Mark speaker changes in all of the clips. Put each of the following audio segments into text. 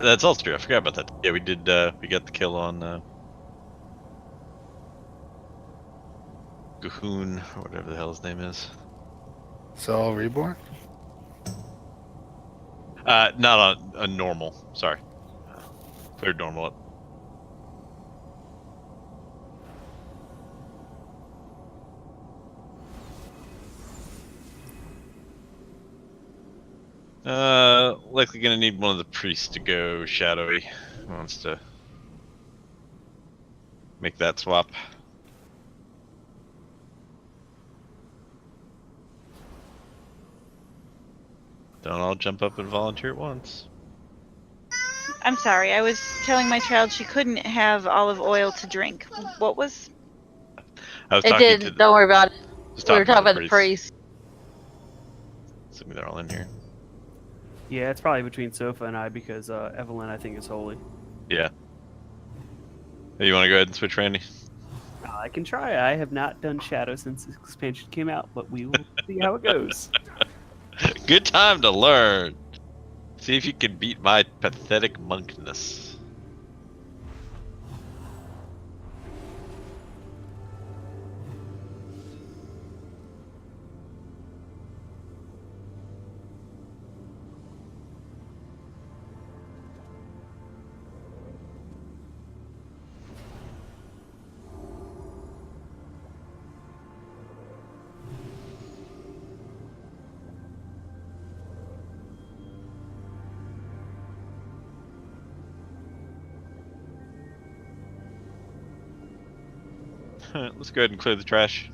Speaker 1: That's also true. I forgot about that. Yeah, we did. We got the kill on Gahoon, or whatever the hell his name is.
Speaker 2: So reborn.
Speaker 1: Not on a normal. Sorry, cleared normal up. Likely gonna need one of the priests to go shadowy. Wants to make that swap. Don't all jump up and volunteer at once.
Speaker 3: I'm sorry, I was telling my child she couldn't have olive oil to drink. What was?
Speaker 1: I was
Speaker 4: It
Speaker 1: talking
Speaker 4: did.
Speaker 1: to the,
Speaker 4: Don't worry about it.
Speaker 1: just
Speaker 4: We were talking about the
Speaker 1: priests.
Speaker 4: priest.
Speaker 1: Assuming they're all in here.
Speaker 5: Yeah, it's probably between Sofa and I because Evelyn, I think, is holy.
Speaker 1: Yeah. Hey, you want to go ahead and switch Randy?
Speaker 5: I can try. I have not done Shadow since this expansion came out, but we will see how it goes.
Speaker 1: Good time to learn. See if you can beat my pathetic monkness. Let's go ahead and clear the trash.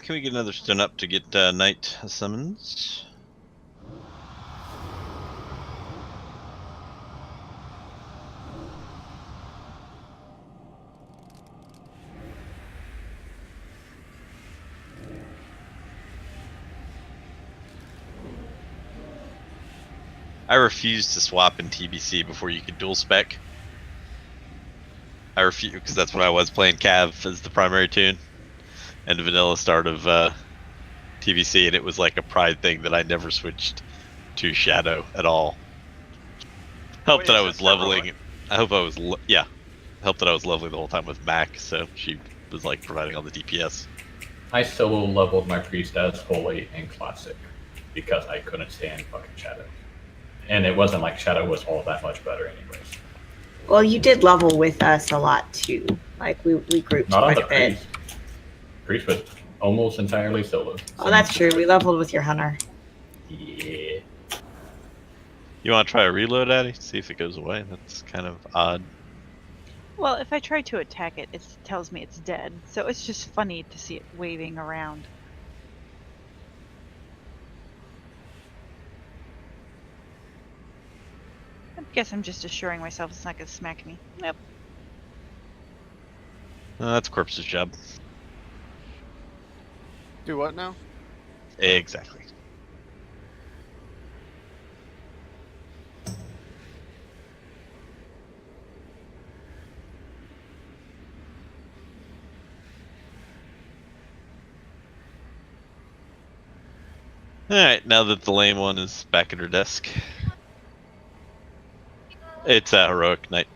Speaker 1: Can we get another stone up to get Knight summons? I refuse to swap in TBC before you could dual spec. I refuse, because that's when I was playing Cav as the primary tune. And the vanilla start of TBC, and it was like a pride thing that I never switched to Shadow at all. Helped that I was leveling. I hope I was, yeah. Helped that I was leveling the whole time with Mac, so she was like providing all the DPS.
Speaker 6: I solo leveled my priest as holy in classic because I couldn't stand fucking Shadow. And it wasn't like Shadow was all that much better anyways.
Speaker 7: Well, you did level with us a lot too. Like we grouped
Speaker 6: Not on
Speaker 7: quite
Speaker 6: the
Speaker 7: a bit.
Speaker 6: priest. Priest was almost entirely solo.
Speaker 7: Oh, that's true. We leveled with your hunter.
Speaker 6: Yeah.
Speaker 1: You want to try a reload, Addy? See if it goes away. That's kind of odd.
Speaker 3: Well, if I try to attack it, it tells me it's dead. So it's just funny to see it waving around. I guess I'm just assuring myself it's not going to smack me. Yep.
Speaker 1: That's Corpse's job.
Speaker 8: Do what now?
Speaker 1: Exactly. Alright, now that the lame one is back at her desk. It's a Heroic Knight.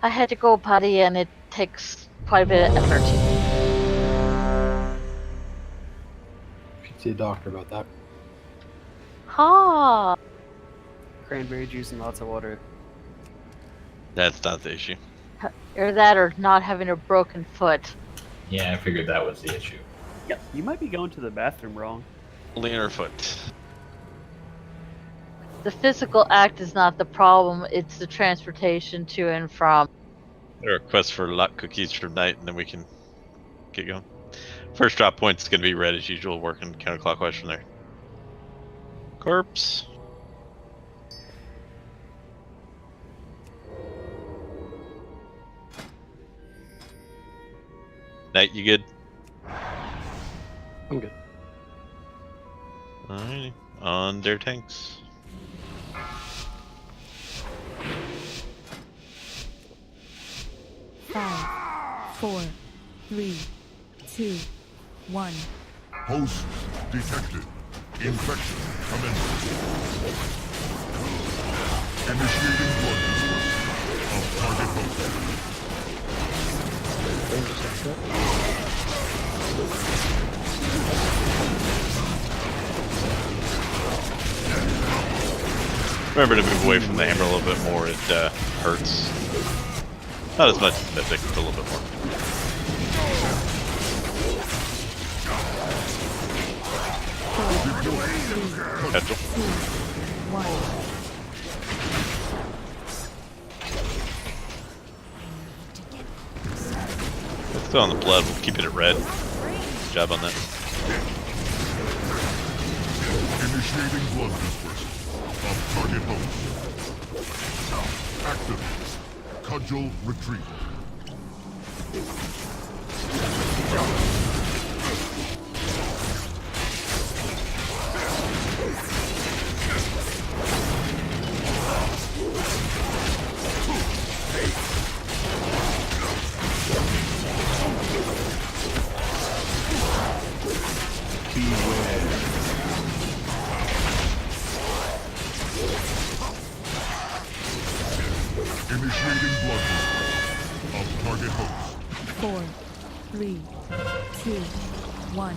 Speaker 4: I had to go potty and it takes quite a bit of effort.
Speaker 2: You should see a doctor about that.
Speaker 4: Ha!
Speaker 5: Cranberry juice and lots of water.
Speaker 1: That's not the issue.
Speaker 4: Or that or not having a broken foot.
Speaker 6: Yeah, I figured that was the issue.
Speaker 5: You might be going to the bathroom wrong.
Speaker 1: Leaner foot.
Speaker 4: The physical act is not the problem, it's the transportation to and from.
Speaker 1: A request for lot cookies for night, and then we can get going. First drop point is going to be red as usual, working counterclockwise from there. Corpse. Night, you good?
Speaker 2: I'm good.
Speaker 1: Alrighty. On their tanks.
Speaker 8: Five, 4, 3, 2, 1.
Speaker 9: Host detected. Infection commencing. Initiating blood dispersal of target host.
Speaker 1: Remember to move away from the hammer a little bit more, it hurts. Not as much as mythic, but a little bit more. Potential.
Speaker 8: 1.
Speaker 1: Still on the blood, we'll keep it at red. Good job on that.
Speaker 9: Initiating blood dispersal of target host. Active. Cudgel retrieval. Initiating blood dispersal of target host.
Speaker 8: 4, 3, 2, 1.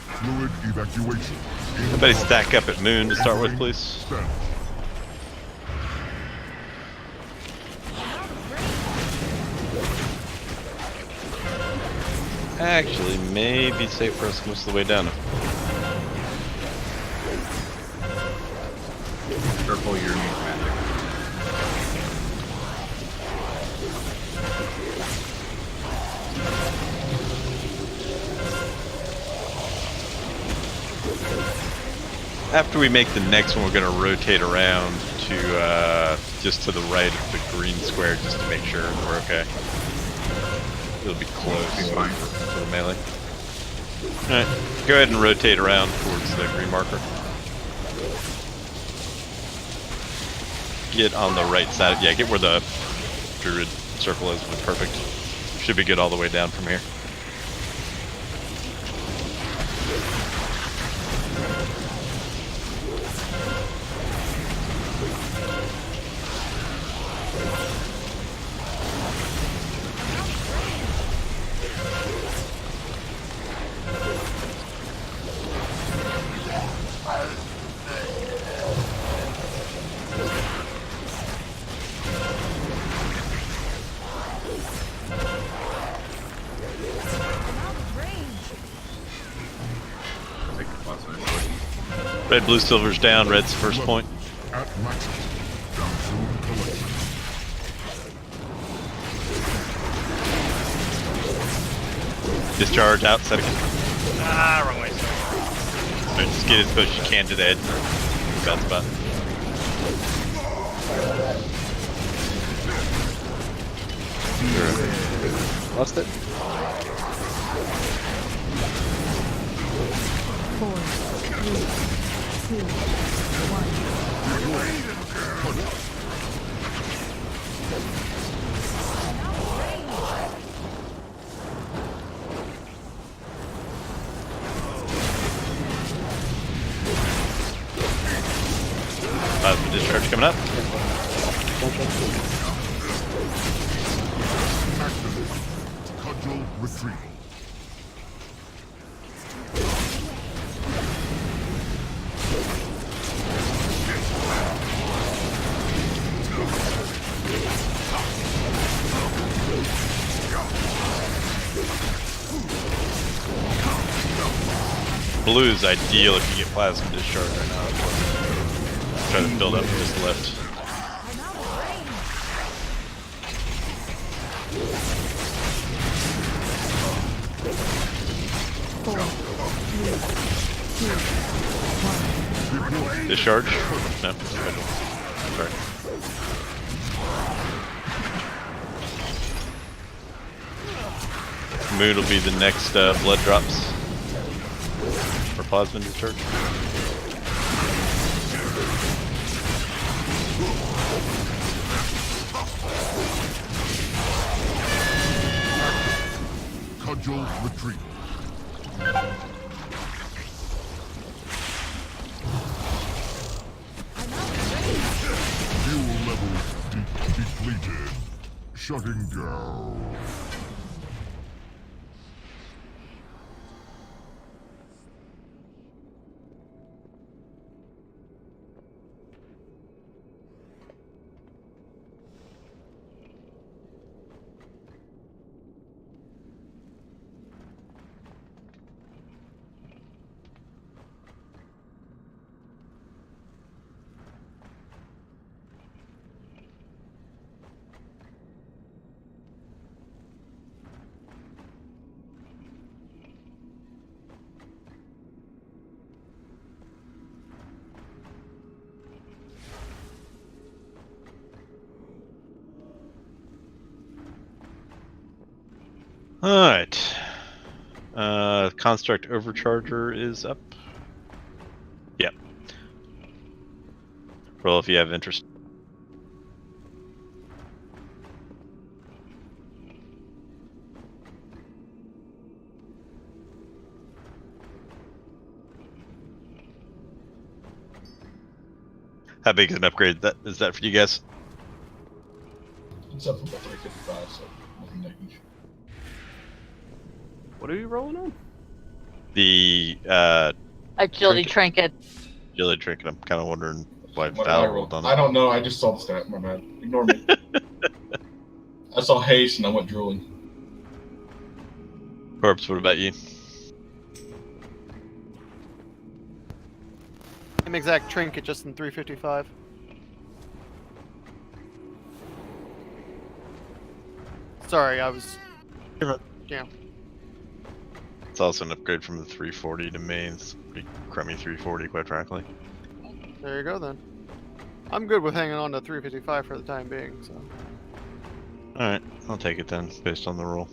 Speaker 9: Fluid evacuation.
Speaker 1: Everybody stack up at Moon to start with, please.
Speaker 9: Stand.
Speaker 1: Actually, may be safe for us most of the way down.
Speaker 6: Purple, you're new commander.
Speaker 1: After we make the next one, we're going to rotate around to just to the right of the green square just to make sure we're okay. It'll be close for the melee. Alright, go ahead and rotate around towards the green marker. Get on the right side. Yeah, get where the druid circle is. Perfect. Should be good all the way down from here. Red, blue, silver's down. Red's first point.
Speaker 9: At maximum. Down soon collection.
Speaker 1: Discharge out. Set again. Ah, wrong way. Right, just get as close as you can to the edge. Bad spot.
Speaker 2: Lost it.
Speaker 8: 4, 3, 2, 1.
Speaker 1: The discharge coming up.
Speaker 9: Activate. Cudgel retrieval.
Speaker 1: Blue's ideal if you get plasma discharge right now. Try to build up from this left. Discharge? No. Sorry. Moon will be the next blood drops for plasma discharge.
Speaker 9: Cudgel retrieval. Fuel levels depleted. Shutting down.
Speaker 1: Alright. Construct Overcharger is up. Yep. Roll if you have interest. How big is an upgrade that is that for you guys?
Speaker 10: It's up from about 355, so nothing that huge.
Speaker 5: What are you rolling on?
Speaker 1: The
Speaker 4: Agility trinket.
Speaker 1: agility trinket. I'm kind of wondering why
Speaker 10: What did
Speaker 1: Val
Speaker 10: I
Speaker 1: rolled on
Speaker 10: I
Speaker 1: it.
Speaker 10: don't know. I just saw the stat. My bad. Ignore me. I saw haste and I went drooling.
Speaker 1: Corpse, what about you?
Speaker 11: Same exact trinket, just in 355. Sorry, I was. Yeah.
Speaker 1: It's also an upgrade from the 340 to main. It's pretty crummy 340, quite frankly.
Speaker 11: There you go then. I'm good with hanging on to 355 for the time being, so.
Speaker 1: Alright, I'll take it then, based on the roll.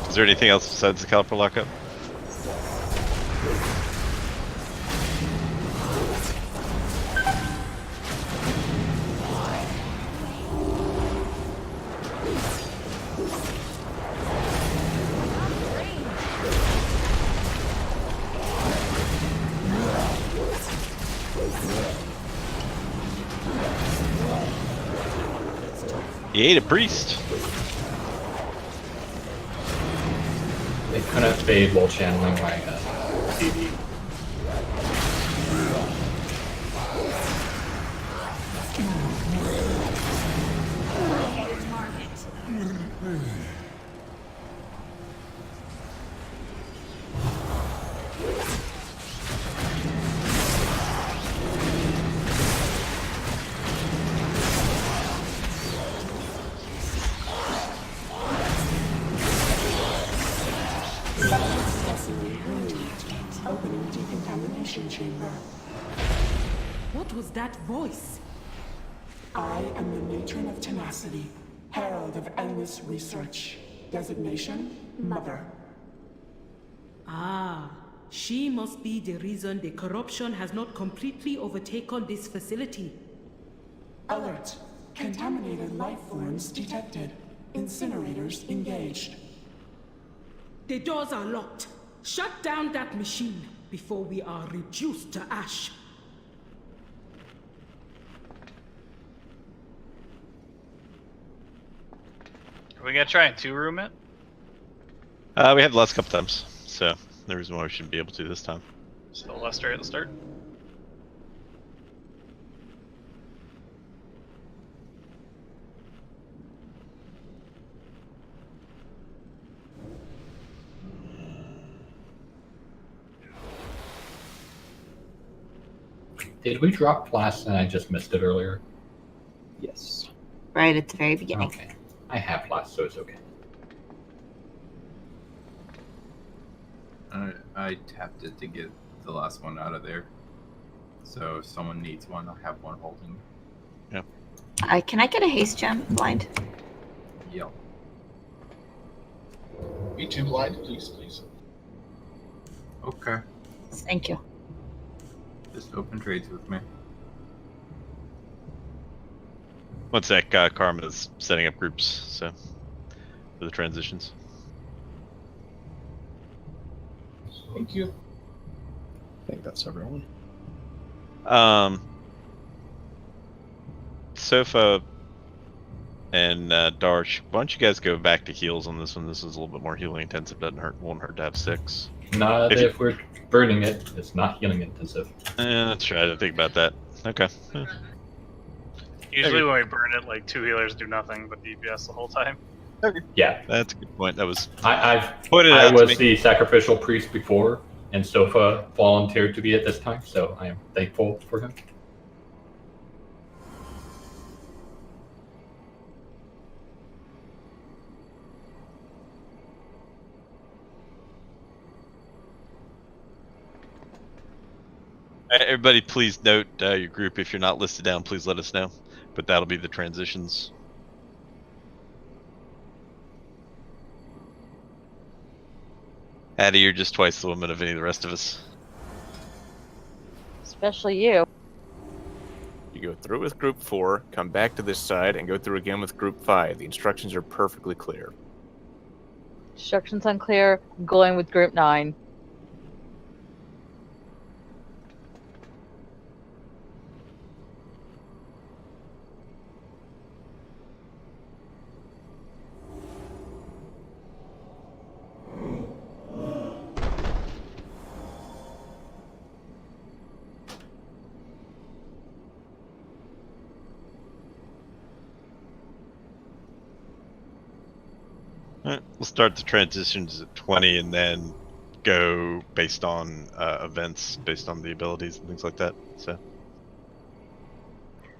Speaker 1: Is there anything else besides the caliper lockup? He ate a priest.
Speaker 6: They couldn't fade while channeling my TV.
Speaker 8: Opening decontamination chamber. What was that voice?
Speaker 12: I am the matron of tenacity, herald of endless research.
Speaker 8: Designation, Mother. Ah, she must be the reason the corruption has not completely overtaken this facility. Alert. Contaminated life forms detected. Incinerators engaged. The doors are locked. Shut down that machine before we are reduced to ash.
Speaker 12: Are we gonna try and two-room it?
Speaker 1: We had the last couple times, so the reason why we shouldn't be able to this time.
Speaker 12: So Lester at the start.
Speaker 6: Did we drop Blast and I just missed it earlier?
Speaker 2: Yes.
Speaker 7: Right at the very beginning.
Speaker 6: Okay. I have Blast, so it's okay.
Speaker 13: I tapped it to get the last one out of there. So if someone needs one, I have one holding.
Speaker 1: Yeah.
Speaker 7: Can I get a haste gem, blind?
Speaker 13: Yep.
Speaker 10: Me too, blind, please.
Speaker 13: Okay.
Speaker 7: Thank you.
Speaker 13: Just open trades with me.
Speaker 1: One sec, Karma's setting up groups, so for the transitions.
Speaker 10: Thank you.
Speaker 2: I think that's everyone.
Speaker 1: Sofa and Darsh, why don't you guys go back to heals on this one? This is a little bit more healing intensive. Won't hurt to have 6.
Speaker 6: Not if we're burning it. It's not healing intensive.
Speaker 1: That's right. I didn't think about that. Okay.
Speaker 12: Usually when we burn it, like 2 healers do nothing but DPS the whole time.
Speaker 6: Yeah.
Speaker 1: That's a good point. That was.
Speaker 6: I
Speaker 1: was
Speaker 6: was the sacrificial priest before, and Sofa volunteered to be it this time, so I am thankful for him.
Speaker 1: Everybody, please note your group. If you're not listed down, please let us know. But that'll be the transitions. Addie, you're just twice the woman of any of the rest of us.
Speaker 4: Especially you.
Speaker 14: You go through with group 4, come back to this side, and go through again with group 5. The instructions are perfectly clear.
Speaker 4: Instructions unclear. I'm going with group 9.
Speaker 1: Alright, we'll start the transitions at 20 and then go based on events, based on the abilities and things like that. So,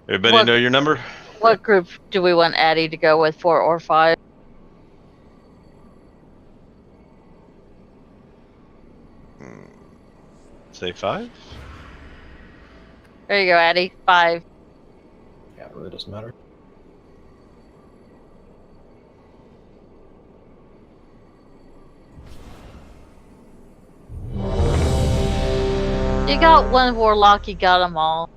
Speaker 1: everybody know your number?
Speaker 4: What group do we want Addie to go with, 4 or 5?
Speaker 1: Say 5?
Speaker 4: There you go, Addie. 5.
Speaker 2: Yeah, it really doesn't matter.
Speaker 4: You got one warlock, you got them all.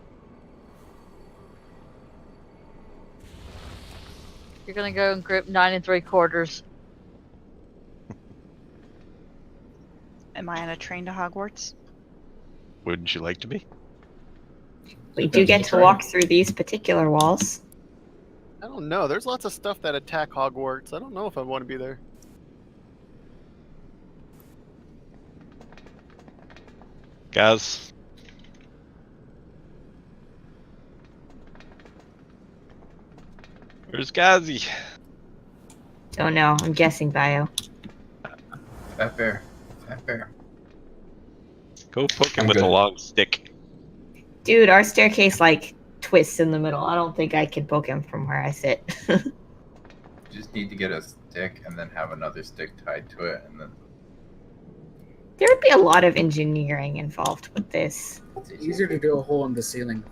Speaker 4: You're gonna go in group 9 3/4.
Speaker 3: Am I on a train to Hogwarts?
Speaker 1: Wouldn't you like to be?
Speaker 7: We do get to walk through these particular walls.
Speaker 11: I don't know. There's lots of stuff that attack Hogwarts. I don't know if I want to be there.
Speaker 1: Guys? Where's Gazi?
Speaker 7: Don't know. I'm guessing bio.
Speaker 13: Fat bear.
Speaker 1: Go poke him with a long stick.
Speaker 7: Dude, our staircase like twists in the middle. I don't think I can poke him from where I sit.
Speaker 13: Just need to get a stick and then have another stick tied to it, and then
Speaker 7: There would be a lot of engineering involved with this.
Speaker 15: It's easier to do a hole in the ceiling.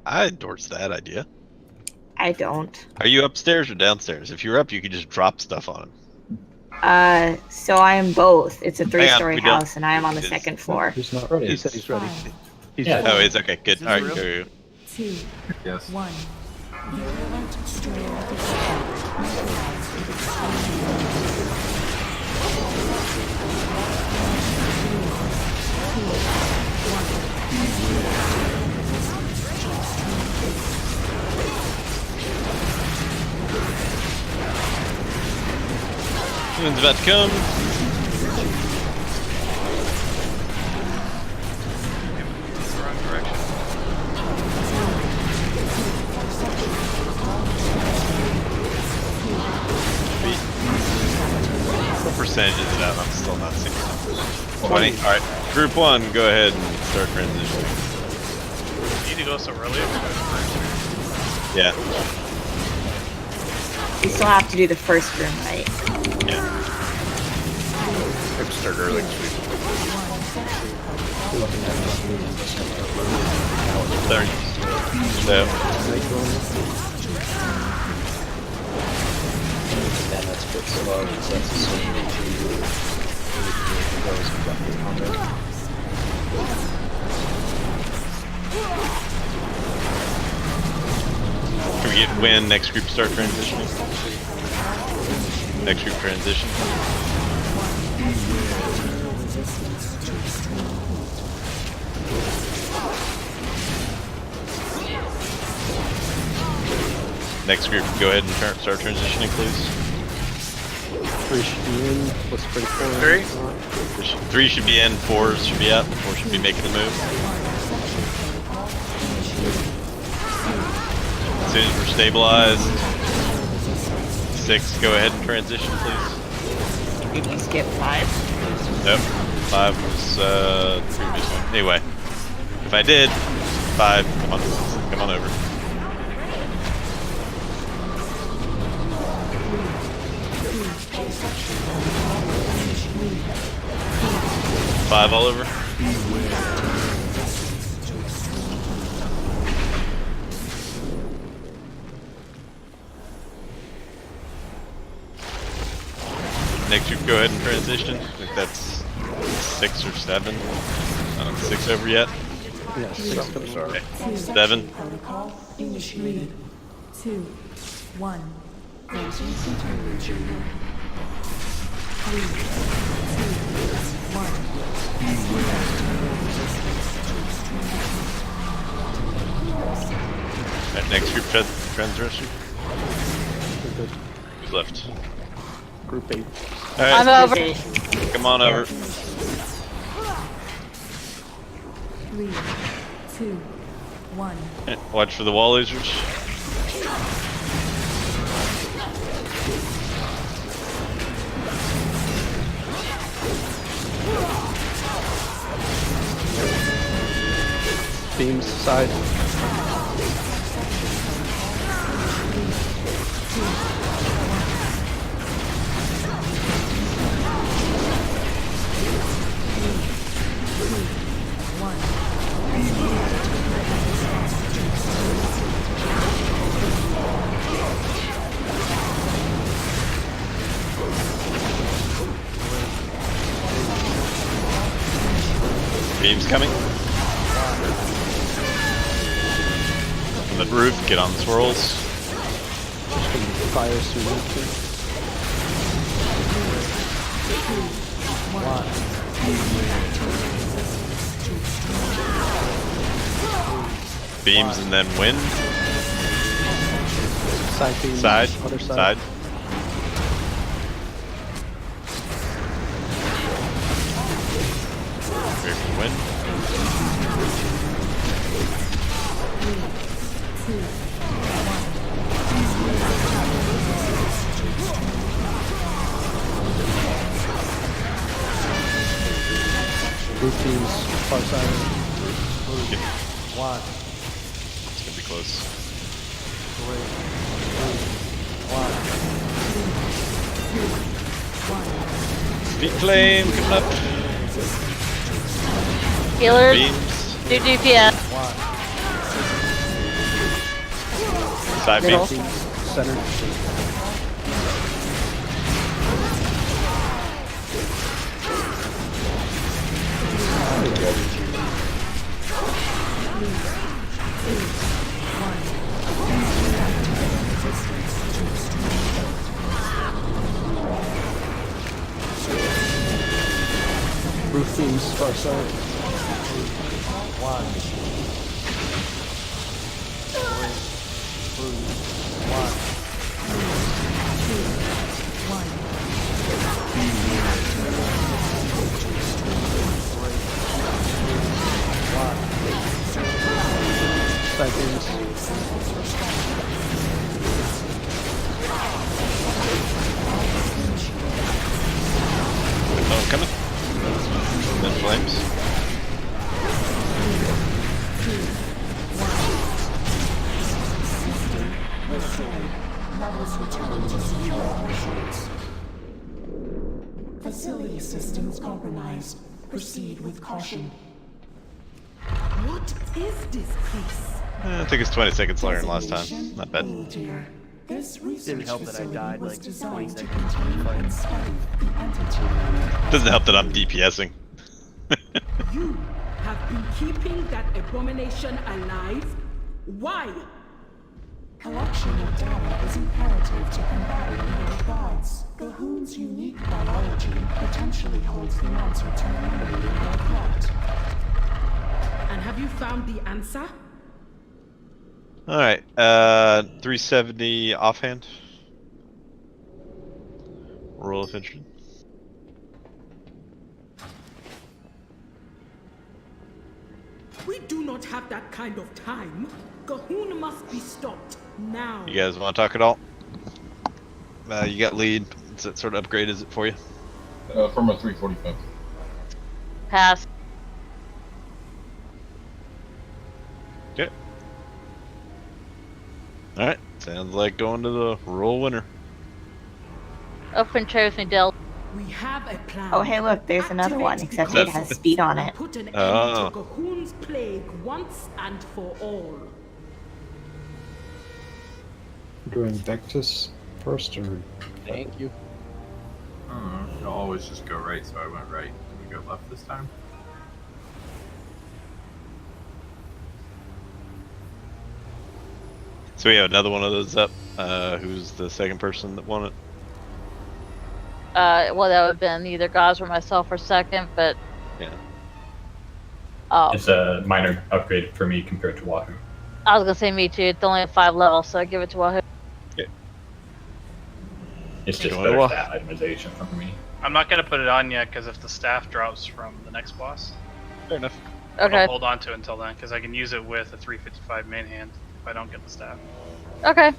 Speaker 1: I endorse that idea.
Speaker 7: I don't.
Speaker 1: Are you upstairs or downstairs? If you're up, you could just drop stuff on him.
Speaker 7: So I am both. It's a
Speaker 1: Hang on,
Speaker 7: three-story
Speaker 1: we don't-
Speaker 7: house, and I am on the second floor.
Speaker 2: He's not ready.
Speaker 14: He said he's ready. He's
Speaker 6: Yeah.
Speaker 1: Oh, it's okay. Good.
Speaker 11: this
Speaker 1: All right,
Speaker 11: real?
Speaker 1: go.
Speaker 8: 2,
Speaker 13: Yes.
Speaker 8: 1. Virulent strain
Speaker 1: Human's about to come.
Speaker 12: It's the wrong direction.
Speaker 1: What percentage is it at? I'm still not seeing it. 20. All right. Group 1, go ahead and start transitioning.
Speaker 12: You need to go so early.
Speaker 1: Yeah.
Speaker 7: We still have to do the first room, right?
Speaker 1: Yeah.
Speaker 14: Let's start early.
Speaker 1: There. So,
Speaker 2: Then that's a bit slow because that's the same goes roughly on there.
Speaker 1: can we get win? Next group start transitioning. Next group transition. Next group, go ahead and start transitioning, please.
Speaker 2: 3 should be in. What's pretty cool.
Speaker 12: 3?
Speaker 1: 3 should be in, 4 should be out, 4 should be making the move. As soon as we're stabilized. 6, go ahead and transition, please.
Speaker 7: Did you skip 5?
Speaker 1: Nope. 5 was the previous one. Anyway, if I did, 5, come on over. 5 all over. Next group, go ahead and transition. I think that's 6 or 7. I don't know, 6 over yet.
Speaker 2: Yeah, 6 coming over.
Speaker 1: Okay. 7.
Speaker 8: protocol initiated. 2, 1. Emergency termination. 3, 2, 1.
Speaker 1: Right, next group transition.
Speaker 2: Good.
Speaker 1: Who's left?
Speaker 2: Group 8.
Speaker 1: Alright,
Speaker 4: I'm over.
Speaker 1: come on over.
Speaker 8: 3, 2, 1.
Speaker 1: Watch for the wall losers.
Speaker 2: Beams side.
Speaker 1: Beams coming. On the roof, get on the swirls.
Speaker 2: Just gonna fire through
Speaker 1: Beams and then wind.
Speaker 2: Side beams.
Speaker 1: Side.
Speaker 2: Other side.
Speaker 1: Side. Very good wind.
Speaker 8: 3, 2, 1.
Speaker 2: Group teams. Far side.
Speaker 1: Okay.
Speaker 2: 1.
Speaker 1: It's gonna be close.
Speaker 2: 3, 2, 1.
Speaker 1: Speed flame coming up.
Speaker 4: Healers,
Speaker 1: Beams.
Speaker 4: do DPS.
Speaker 2: 1.
Speaker 1: Side
Speaker 4: Middle.
Speaker 1: beams.
Speaker 2: Center. Roof beams, far side.
Speaker 15: 1,
Speaker 2: Side beams.
Speaker 1: Oh, coming. Then flames.
Speaker 8: Levels return to secure thresholds. Facility systems compromised. Proceed with caution. What is this place?
Speaker 1: I think it's 20 seconds longer than last time. Not bad.
Speaker 8: This
Speaker 5: Didn't help that I died like 20 seconds.
Speaker 1: Doesn't help that I'm DPSing.
Speaker 8: You have been keeping that abomination alive? Why? Collection of data is imperative to combating the gods. Gahoon's unique biology potentially holds the answer to eliminating their threat. And have you found the answer?
Speaker 1: Alright, 370 offhand. Roll of infantry.
Speaker 8: We do not have that kind of time. Gahoon must be stopped now.
Speaker 1: You guys want to talk at all? You got lead. What's that sort of upgrade is it for you?
Speaker 10: From a 345.
Speaker 4: Pass.
Speaker 1: Okay. Alright, sounds like going to the rural winter.
Speaker 4: Open tray with me, Del.
Speaker 8: We have a plan.
Speaker 7: Oh, hey, look, there's another one, except it has speed on it.
Speaker 8: Put an end
Speaker 1: Oh.
Speaker 8: to Gahoon's plague once and for all.
Speaker 2: Doing Vectus first, or
Speaker 13: Thank you. I don't know. It'll always just go right, so I went right. Did we go left this time?
Speaker 1: So we have another one of those up. Who's the second person that won it?
Speaker 4: Well, that would have been either Gaz or myself for second, but
Speaker 1: Yeah.
Speaker 6: It's a minor upgrade for me compared to Wahoo.
Speaker 4: I was gonna say me too. It's only a 5 level, so I give it to Wahoo.
Speaker 6: It's just
Speaker 1: Go
Speaker 6: better
Speaker 1: on.
Speaker 6: stat itemization for me.
Speaker 12: I'm not gonna put it on yet because if the staff drops from the next boss,
Speaker 1: Fair enough.
Speaker 4: Okay.
Speaker 12: I'll hold on to it until then because I can use it with a 355 main hand if I don't get the staff.
Speaker 4: Okay.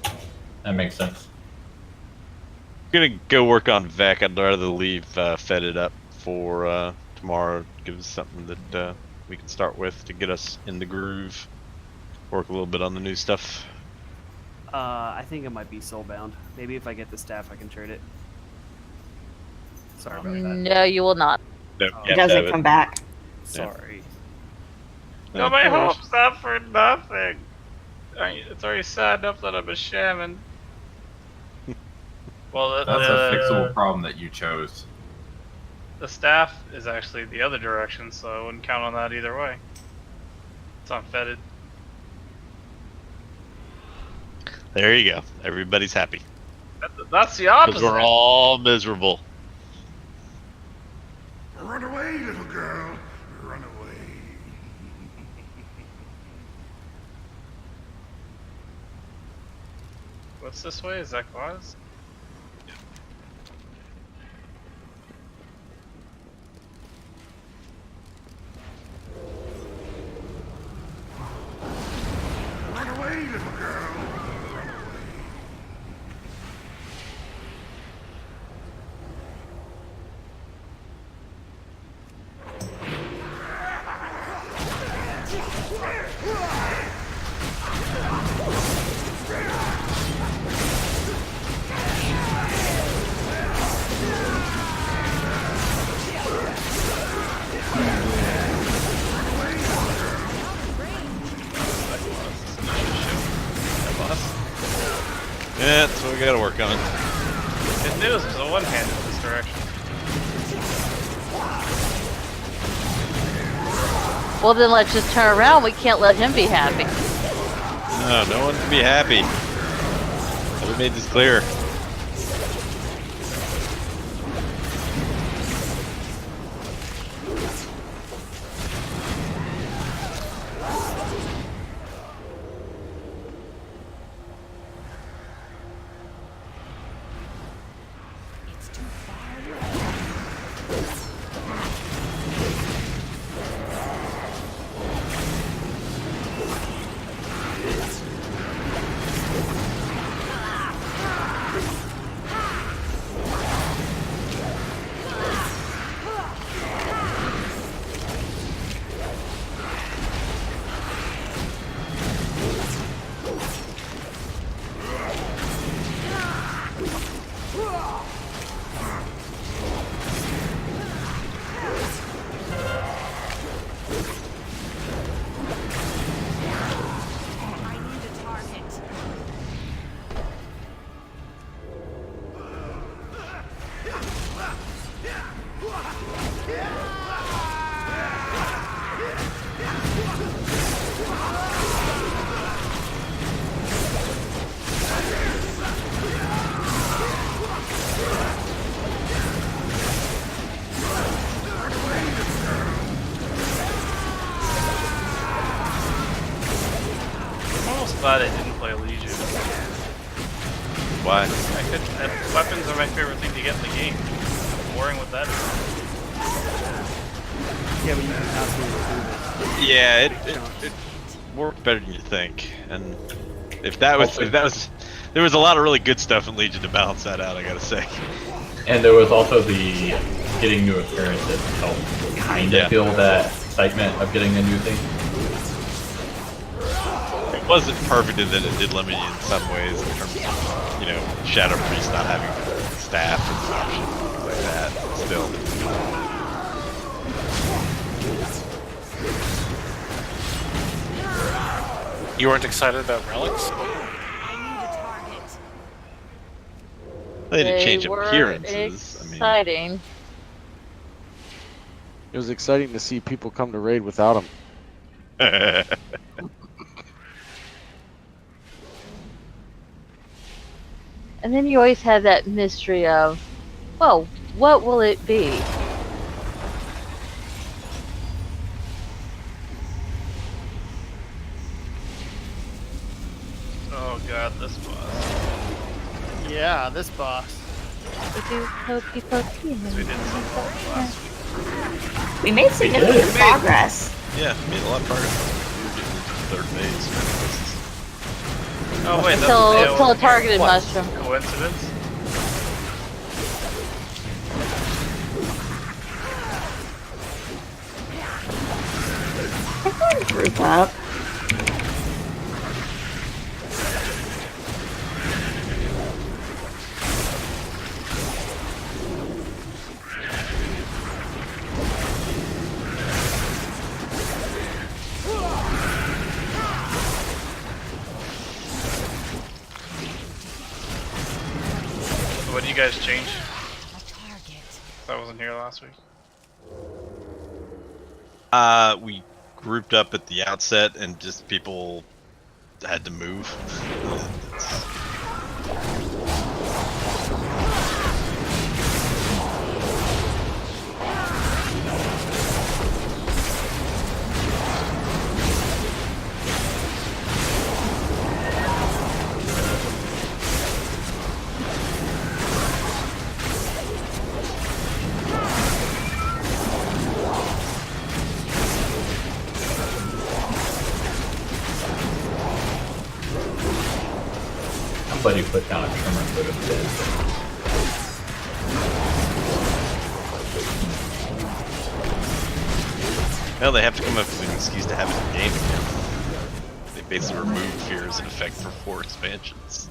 Speaker 6: That makes sense.
Speaker 1: I'm gonna go work on Vec. I'd rather leave fed it up for tomorrow. Give us something that we can start with to get us in the groove. Work a little bit on the new stuff.
Speaker 5: I think it might be soulbound. Maybe if I get the staff, I can trade it. Sorry about that.
Speaker 4: No, you will not.
Speaker 1: Nope,
Speaker 7: It doesn't come back.
Speaker 5: Sorry.
Speaker 12: No, my hope's not for nothing. It's already sad enough that I'm a shaman. Well,
Speaker 13: That's a fixable problem that you chose.
Speaker 12: The staff is actually the other direction, so I wouldn't count on that either way. It's unfettered.
Speaker 1: There you go. Everybody's happy.
Speaker 12: That's the
Speaker 1: Because
Speaker 12: opposite.
Speaker 1: we're all miserable.
Speaker 9: Run away, little girl. Run away.
Speaker 12: What's this way? Is that Zek'Vos?
Speaker 9: Run away, little girl. Run away.
Speaker 1: Yeah, that's what we gotta work on.
Speaker 12: Good news, there's a one-handed in this direction.
Speaker 4: Well, then let's just turn around. We can't let him be happy.
Speaker 1: No, no one can be happy. We made this clear.
Speaker 12: Glad I didn't play Legion.
Speaker 1: Why?
Speaker 12: Weapons are my favorite thing to get in the game. How boring would that be?
Speaker 5: Yeah, but you can absolutely do it.
Speaker 1: Yeah, it worked better than you think. And if that was there was a lot of really good stuff in Legion to balance that out, I gotta say.
Speaker 6: And there was also the getting new appearances helped kind of feel that excitement of getting a new thing.
Speaker 1: It wasn't perfect in that it did limit you in some ways in terms of, you know, Shadow Priest not having staff as an option, things like that. Still.
Speaker 14: You weren't excited about relics?
Speaker 1: They didn't change
Speaker 4: were
Speaker 1: appearances.
Speaker 4: Exciting.
Speaker 2: It was exciting to see people come to raid without them.
Speaker 4: And then you always have that mystery of, well, what will it be?
Speaker 12: Oh god, this boss.
Speaker 11: Yeah, this boss.
Speaker 4: We do pokey pokey.
Speaker 12: We did some last week.
Speaker 7: We made significant progress.
Speaker 1: Yeah, made a lot of progress. We were getting into the third phase.
Speaker 12: Oh wait,
Speaker 4: until a targeted
Speaker 12: what?
Speaker 4: mushroom.
Speaker 12: Coincidence?
Speaker 7: Group up.
Speaker 12: What did you guys change? I wasn't here last week.
Speaker 1: We grouped up at the outset and just people had to move.
Speaker 6: Somebody put down a trimmer for the bed.
Speaker 1: Well, they have to come up with an excuse to have it in game again. They basically removed fear as an effect for 4 expansions.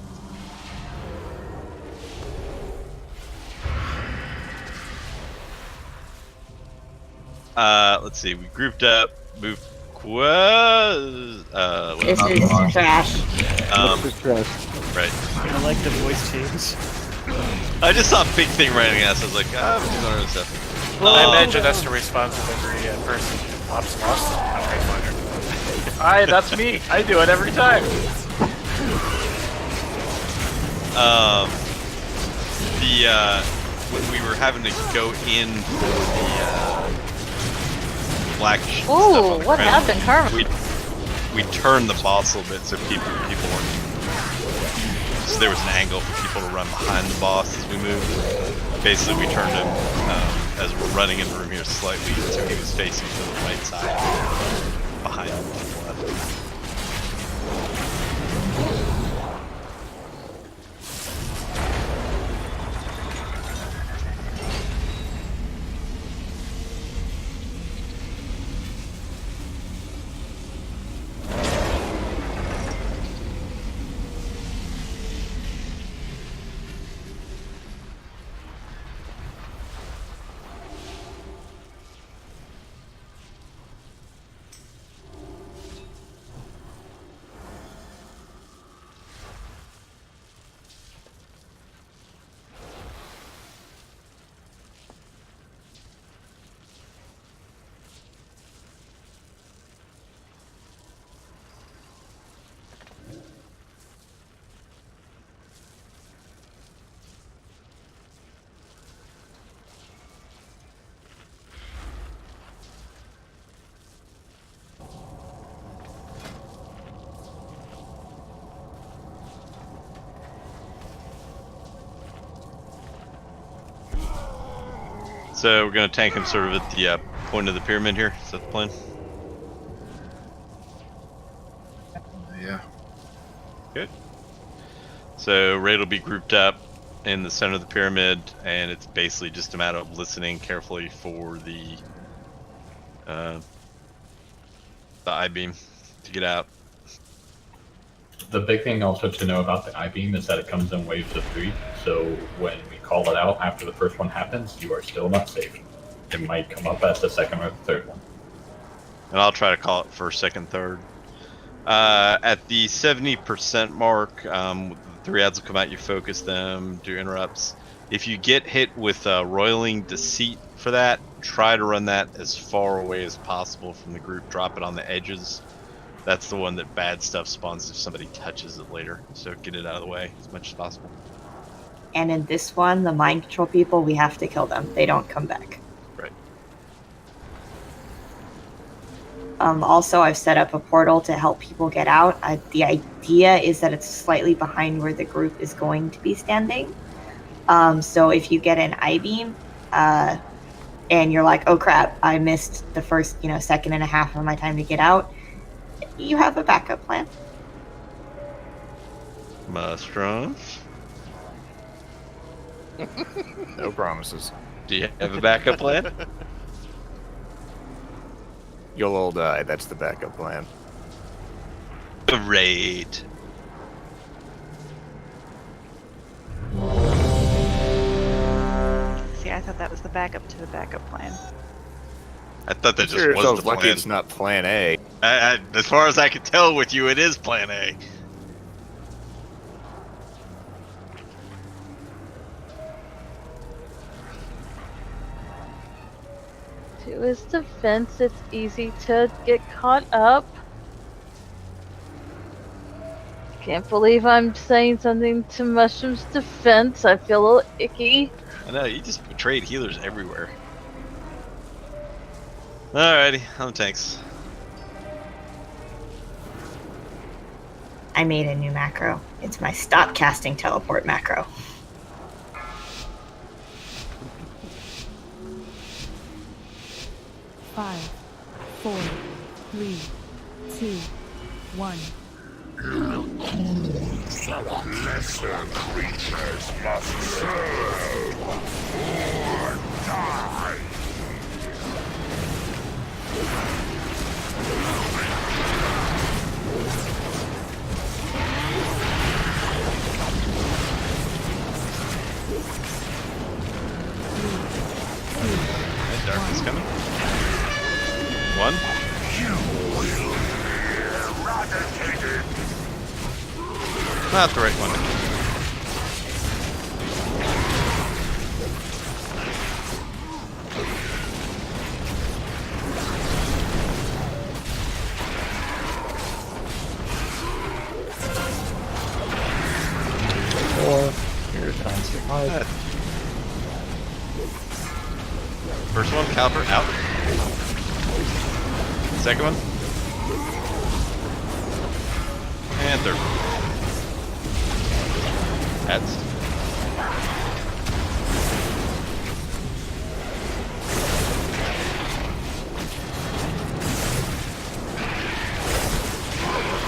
Speaker 1: Let's see, we grouped up, moved
Speaker 7: This is trash.
Speaker 1: Right, Right.
Speaker 5: I like the voice change.
Speaker 1: I just saw a big thing running at us. I was like, ah, I'm doing other stuff.
Speaker 14: I imagine that's the response of every person who pops lost.
Speaker 12: Hi, that's me. I do it every time.
Speaker 1: When we were having to go in for the black stuff on
Speaker 4: Ooh,
Speaker 1: the
Speaker 4: what
Speaker 1: ground,
Speaker 4: happened, Carmen?
Speaker 1: we turned the boss a little bit so people weren't. So there was an angle for people to run behind the boss as we moved. Basically, we turned him as we're running in the room here slightly, so he was facing to the right side behind the left. So we're going to tank him sort of at the point of the pyramid here. Is that the plan?
Speaker 13: Yeah.
Speaker 1: Good. So Raid will be grouped up in the center of the pyramid, and it's basically just a matter of listening carefully for the I-beam to get out.
Speaker 6: The big thing also to know about the I-beam is that it comes in waves of 3, so when we call it out after the first one happens, you are still not safe. It might come up as the second or the third one.
Speaker 1: And I'll try to call it first, second, third. At the 70% mark, 3 ads will come out, you focus them, do interrupts. If you get hit with Roiling Deceit for that, try to run that as far away as possible from the group. Drop it on the edges. That's the one that bad stuff spawns if somebody touches it later. So get it out of the way as much as possible.
Speaker 7: And in this one, the mind control people, we have to kill them. They don't come back.
Speaker 1: Right.
Speaker 7: Also, I've set up a portal to help people get out. The idea is that it's slightly behind where the group is going to be standing. So if you get an I-beam, and you're like, oh crap, I missed the first, second and a half of my time to get out, you have a backup plan.
Speaker 1: Mushrooms?
Speaker 14: No promises.
Speaker 1: Do you have a backup plan?
Speaker 14: You'll all die. That's the backup plan.
Speaker 1: Great.
Speaker 3: See, I thought that was the backup to the backup plan.
Speaker 1: I thought that just
Speaker 14: Sure,
Speaker 1: was the
Speaker 14: lucky
Speaker 1: plan.
Speaker 14: it's not plan A.
Speaker 1: As far as I can tell with you, it is plan A.
Speaker 4: To his defense, it's easy to get caught up. Can't believe I'm saying something to Mushroom's defense. I feel a little icky.
Speaker 1: I know, you just betrayed healers everywhere. Alrighty, on tanks.
Speaker 7: I made a new macro. It's my stop casting teleport macro.
Speaker 8: Five, 4, 3, 2, 1.
Speaker 9: Lesser creatures must serve or die.
Speaker 1: Darkness coming. 1. Not the right one.
Speaker 2: 5.
Speaker 1: First one, caliper, out. Second one. And third one. Heads.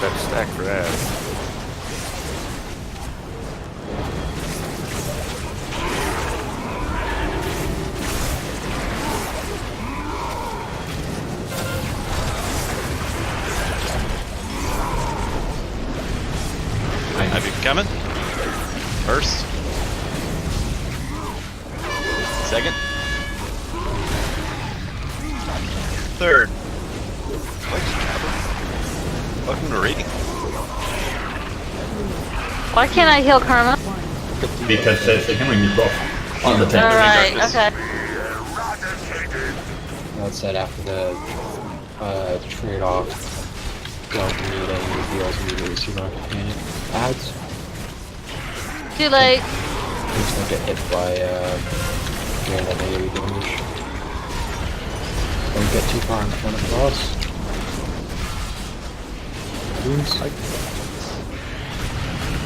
Speaker 14: That stack for ads.
Speaker 1: Have you coming? First. Second. Third. Welcome to reading.
Speaker 4: Why can't I heal Karma?
Speaker 6: Because it's healing you both on the 10.
Speaker 4: Alright, okay.
Speaker 2: That said, after the trade-off, don't need any heals immediately, so you don't have to panic. Ads.
Speaker 4: Too late.
Speaker 2: Please don't get hit by getting that AoE damage. Don't get too far in front of the boss.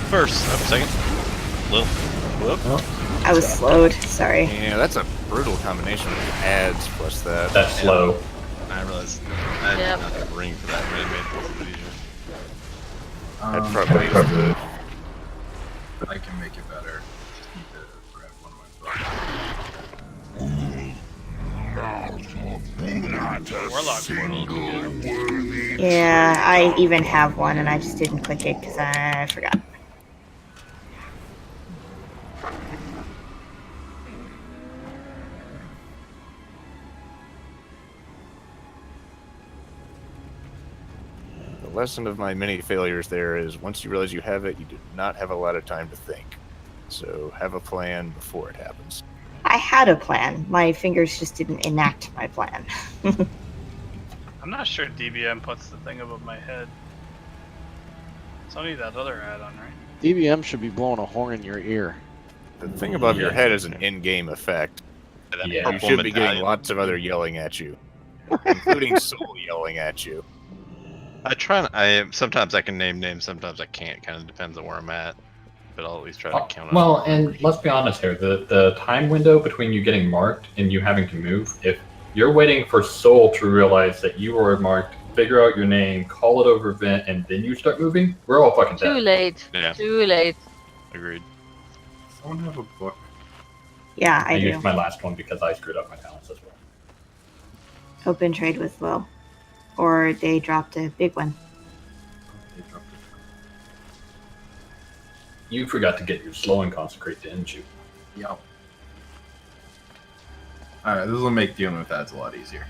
Speaker 1: First. Up second. Little. Whoop.
Speaker 2: Oh.
Speaker 7: I was slowed. Sorry.
Speaker 14: Yeah, that's a brutal combination of ads plus that.
Speaker 6: That's slow.
Speaker 1: I realized I did not have a ring for that, but it made it easier.
Speaker 14: I'd probably use the...
Speaker 13: I can make it better. Just need to grab one of my
Speaker 12: Warlock portal.
Speaker 7: Yeah, I even have one and I just didn't click it because I forgot.
Speaker 14: The lesson of my many failures there is once you realize you have it, you do not have a lot of time to think. So have a plan before it happens.
Speaker 7: I had a plan. My fingers just didn't enact my plan.
Speaker 12: I'm not sure DBM puts the thing above my head. It's only that other add-on, right?
Speaker 11: DBM should be blowing a horn in your ear.
Speaker 14: The thing above your head is an in-game effect.
Speaker 6: Yeah.
Speaker 14: You should be getting lots of other yelling at you, including Soul yelling at you.
Speaker 1: Sometimes I can name names, sometimes I can't. Kind of depends on where I'm at. But I'll at least try to count on
Speaker 6: Well, and let's be honest here. The time window between you getting marked and you having to move, if you're waiting for Soul to realize that you were marked, figure out your name, call it over vent, and then you start moving, we're all fucking dead.
Speaker 4: Too late.
Speaker 1: Yeah.
Speaker 4: Too late.
Speaker 1: Agreed.
Speaker 13: Someone have a book?
Speaker 7: Yeah, I do.
Speaker 6: used my last one because I screwed up my talents as well.
Speaker 7: Open trade with Will. Or they dropped a big one.
Speaker 6: You forgot to get your slow and consecrate, didn't you?
Speaker 13: Yep. Alright, this will make dealing with ads a lot easier.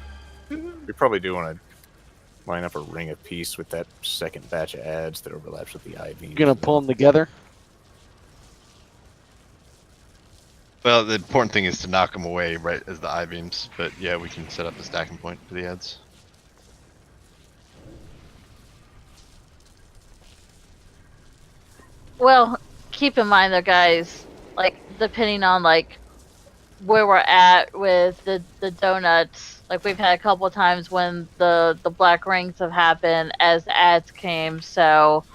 Speaker 14: We probably do want to line up a ring of peace with that second batch of ads that overlaps with the IV.
Speaker 11: You gonna pull them together?
Speaker 1: Well, the important thing is to knock them away right as the I-beams, but yeah, we can set up a stacking point for the ads.
Speaker 4: Well, keep in mind though, guys, like, depending on, like, where we're at with the donuts, like, we've had a couple of times when the black rings have happened as ads came, so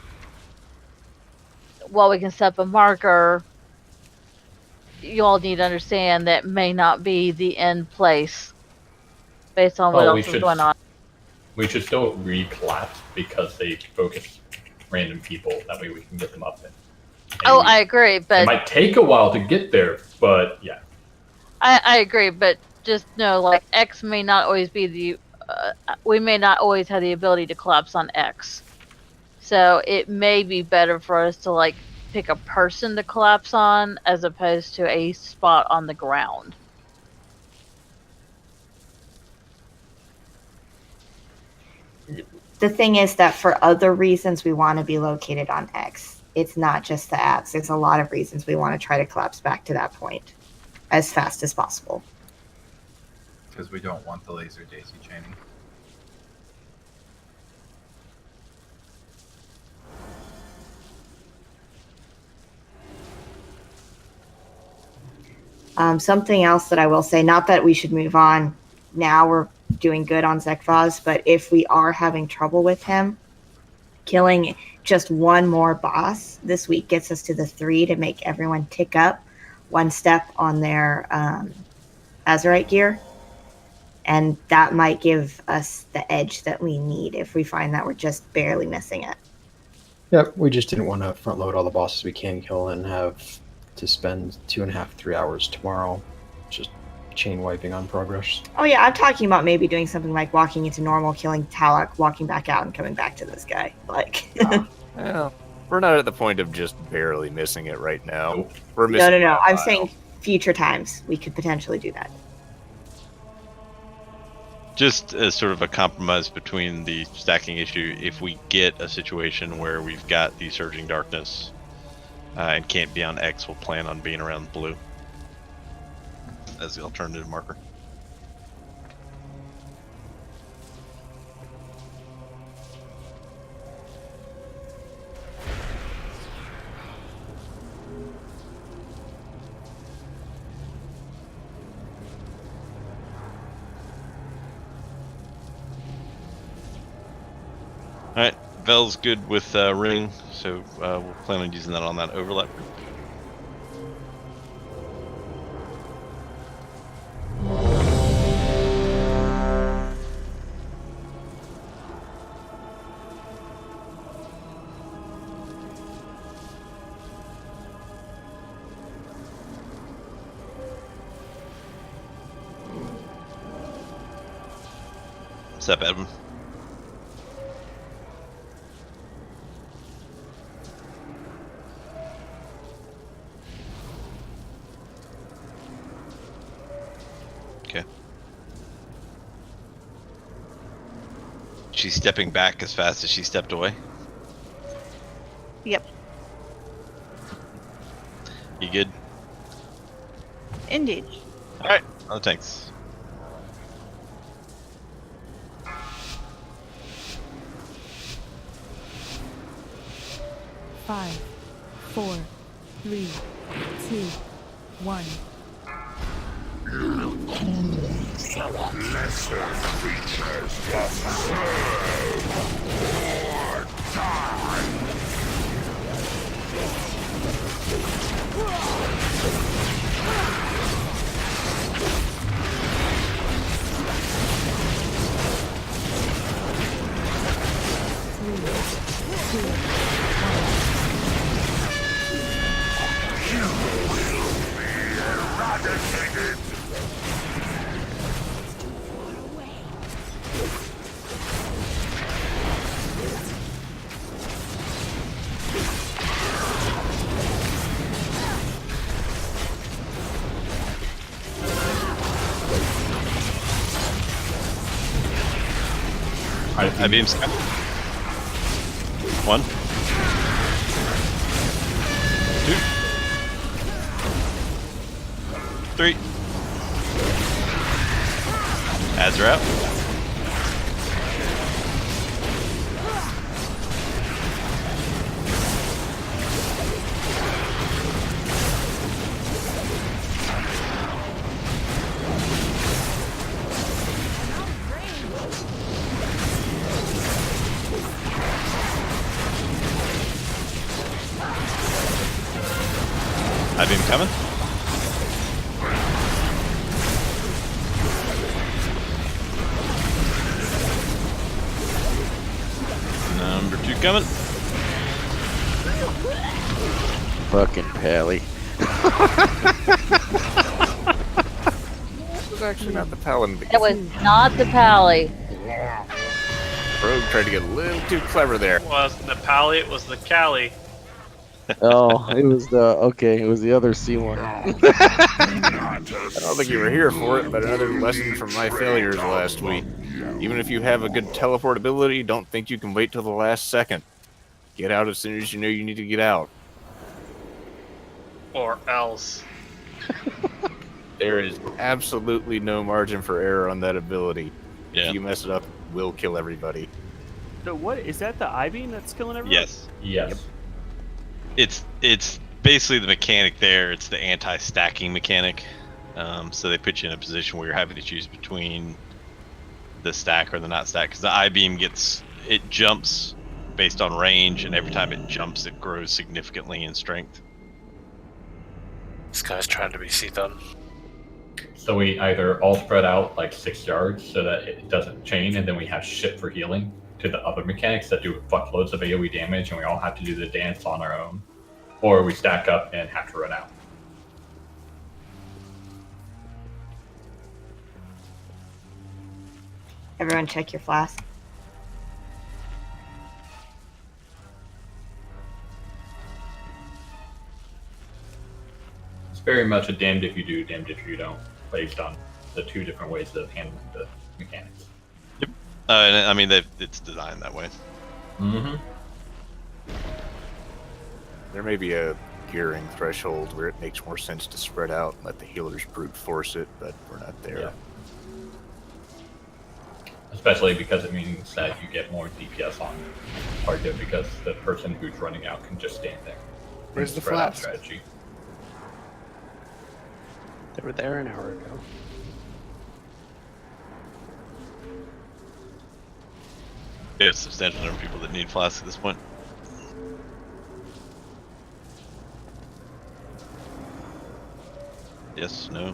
Speaker 4: while we can set up a marker, you all need to understand that may not be the end place based on what else is going on.
Speaker 6: We should still re-collapse because they focus random people. That way we can get them up there.
Speaker 4: Oh, I agree, but
Speaker 6: It might take a while to get there, but yeah.
Speaker 4: I agree, but just know, like, X may not always be the... we may not always have the ability to collapse on X. So it may be better for us to, like, pick a person to collapse on as opposed to a spot on the ground.
Speaker 7: The thing is that for other reasons, we want to be located on X. It's not just the ads. There's a lot of reasons we want to try to collapse back to that point as fast as possible.
Speaker 13: Because we don't want the laser daisy chaining.
Speaker 7: Something else that I will say, not that we should move on now, we're doing good on Zek'Vos, but if we are having trouble with him, killing just one more boss this week gets us to the 3 to make everyone tick up one step on their Azurite gear. And that might give us the edge that we need if we find that we're just barely missing it.
Speaker 2: Yep, we just didn't want to front load all the bosses we can kill and have to spend 2.5, 3 hours tomorrow just chain wiping on progress.
Speaker 7: Oh yeah, I'm talking about maybe doing something like walking into normal, killing Talak, walking back out, and coming back to this guy. Like,
Speaker 14: Well, we're not at the point of just barely missing it right now. We're missing.
Speaker 7: no. I'm saying future times we could potentially do that.
Speaker 1: Just as sort of a compromise between the stacking issue, if we get a situation where we've got the Surging Darkness and can't be on X, we'll plan on being around blue as the alternative marker. Alright, Vel's good with ring, so we'll plan on using that on that overlap group. What's up, Edwin? Okay. She's stepping back as fast as she stepped away.
Speaker 3: Yep.
Speaker 1: You good?
Speaker 3: Indeed.
Speaker 1: Alright. Oh, thanks.
Speaker 8: Five, 4, 3, 2, 1.
Speaker 9: Lesser creatures deserve more time. You will be eradicated.
Speaker 1: I beam Sky. 1, 2. Three. Ads are out. I beam coming. Number 2 coming.
Speaker 16: Fucking Pally.
Speaker 14: It was actually not the Paladin.
Speaker 4: It was not the Pally.
Speaker 14: Rogue tried to get a little too clever there.
Speaker 12: It wasn't the Pally, it was the Cali.
Speaker 16: Oh, it was it was the other C1.
Speaker 14: I don't think you were here for it, but another lesson from my failures last week. Even if you have a good teleportability, don't think you can wait till the last second. Get out as soon as you know you need to get out.
Speaker 12: Or else.
Speaker 14: There is absolutely no margin for error on that ability.
Speaker 1: Yeah.
Speaker 14: If you mess it up, it will kill everybody.
Speaker 5: So what is that? The I-beam that's killing everyone?
Speaker 1: Yes.
Speaker 6: Yes.
Speaker 14: Yep.
Speaker 1: It's basically the mechanic there. It's the anti-stacking mechanic. So they put you in a position where you're having to choose between the stack or the not stack, because the I-beam it jumps based on range, and every time it jumps, it grows significantly in strength.
Speaker 17: This guy's trying to be Seathun.
Speaker 6: So we either all spread out like 6 yards so that it doesn't chain, and then we have shit for healing to the other mechanics that do fuckloads of AoE damage, and we all have to do the dance on our own, or we stack up and have to run out.
Speaker 7: Everyone check your flask.
Speaker 6: It's very much a damned if you do, damned if you don't, based on the two different ways of handling the mechanics.
Speaker 1: Yep. And I mean, it's designed that way.
Speaker 6: Mm-hmm.
Speaker 14: There may be a gearing threshold where it makes more sense to spread out and let the healers brute force it, but we're not there.
Speaker 6: Yeah. Especially because it means that you get more DPS on target, because the person who's running out can just stand there.
Speaker 11: Where's the
Speaker 6: spread out
Speaker 11: flask?
Speaker 6: strategy?
Speaker 5: They were there an hour ago.
Speaker 1: There's a substantial number of people that need flasks at this point. Yes, no.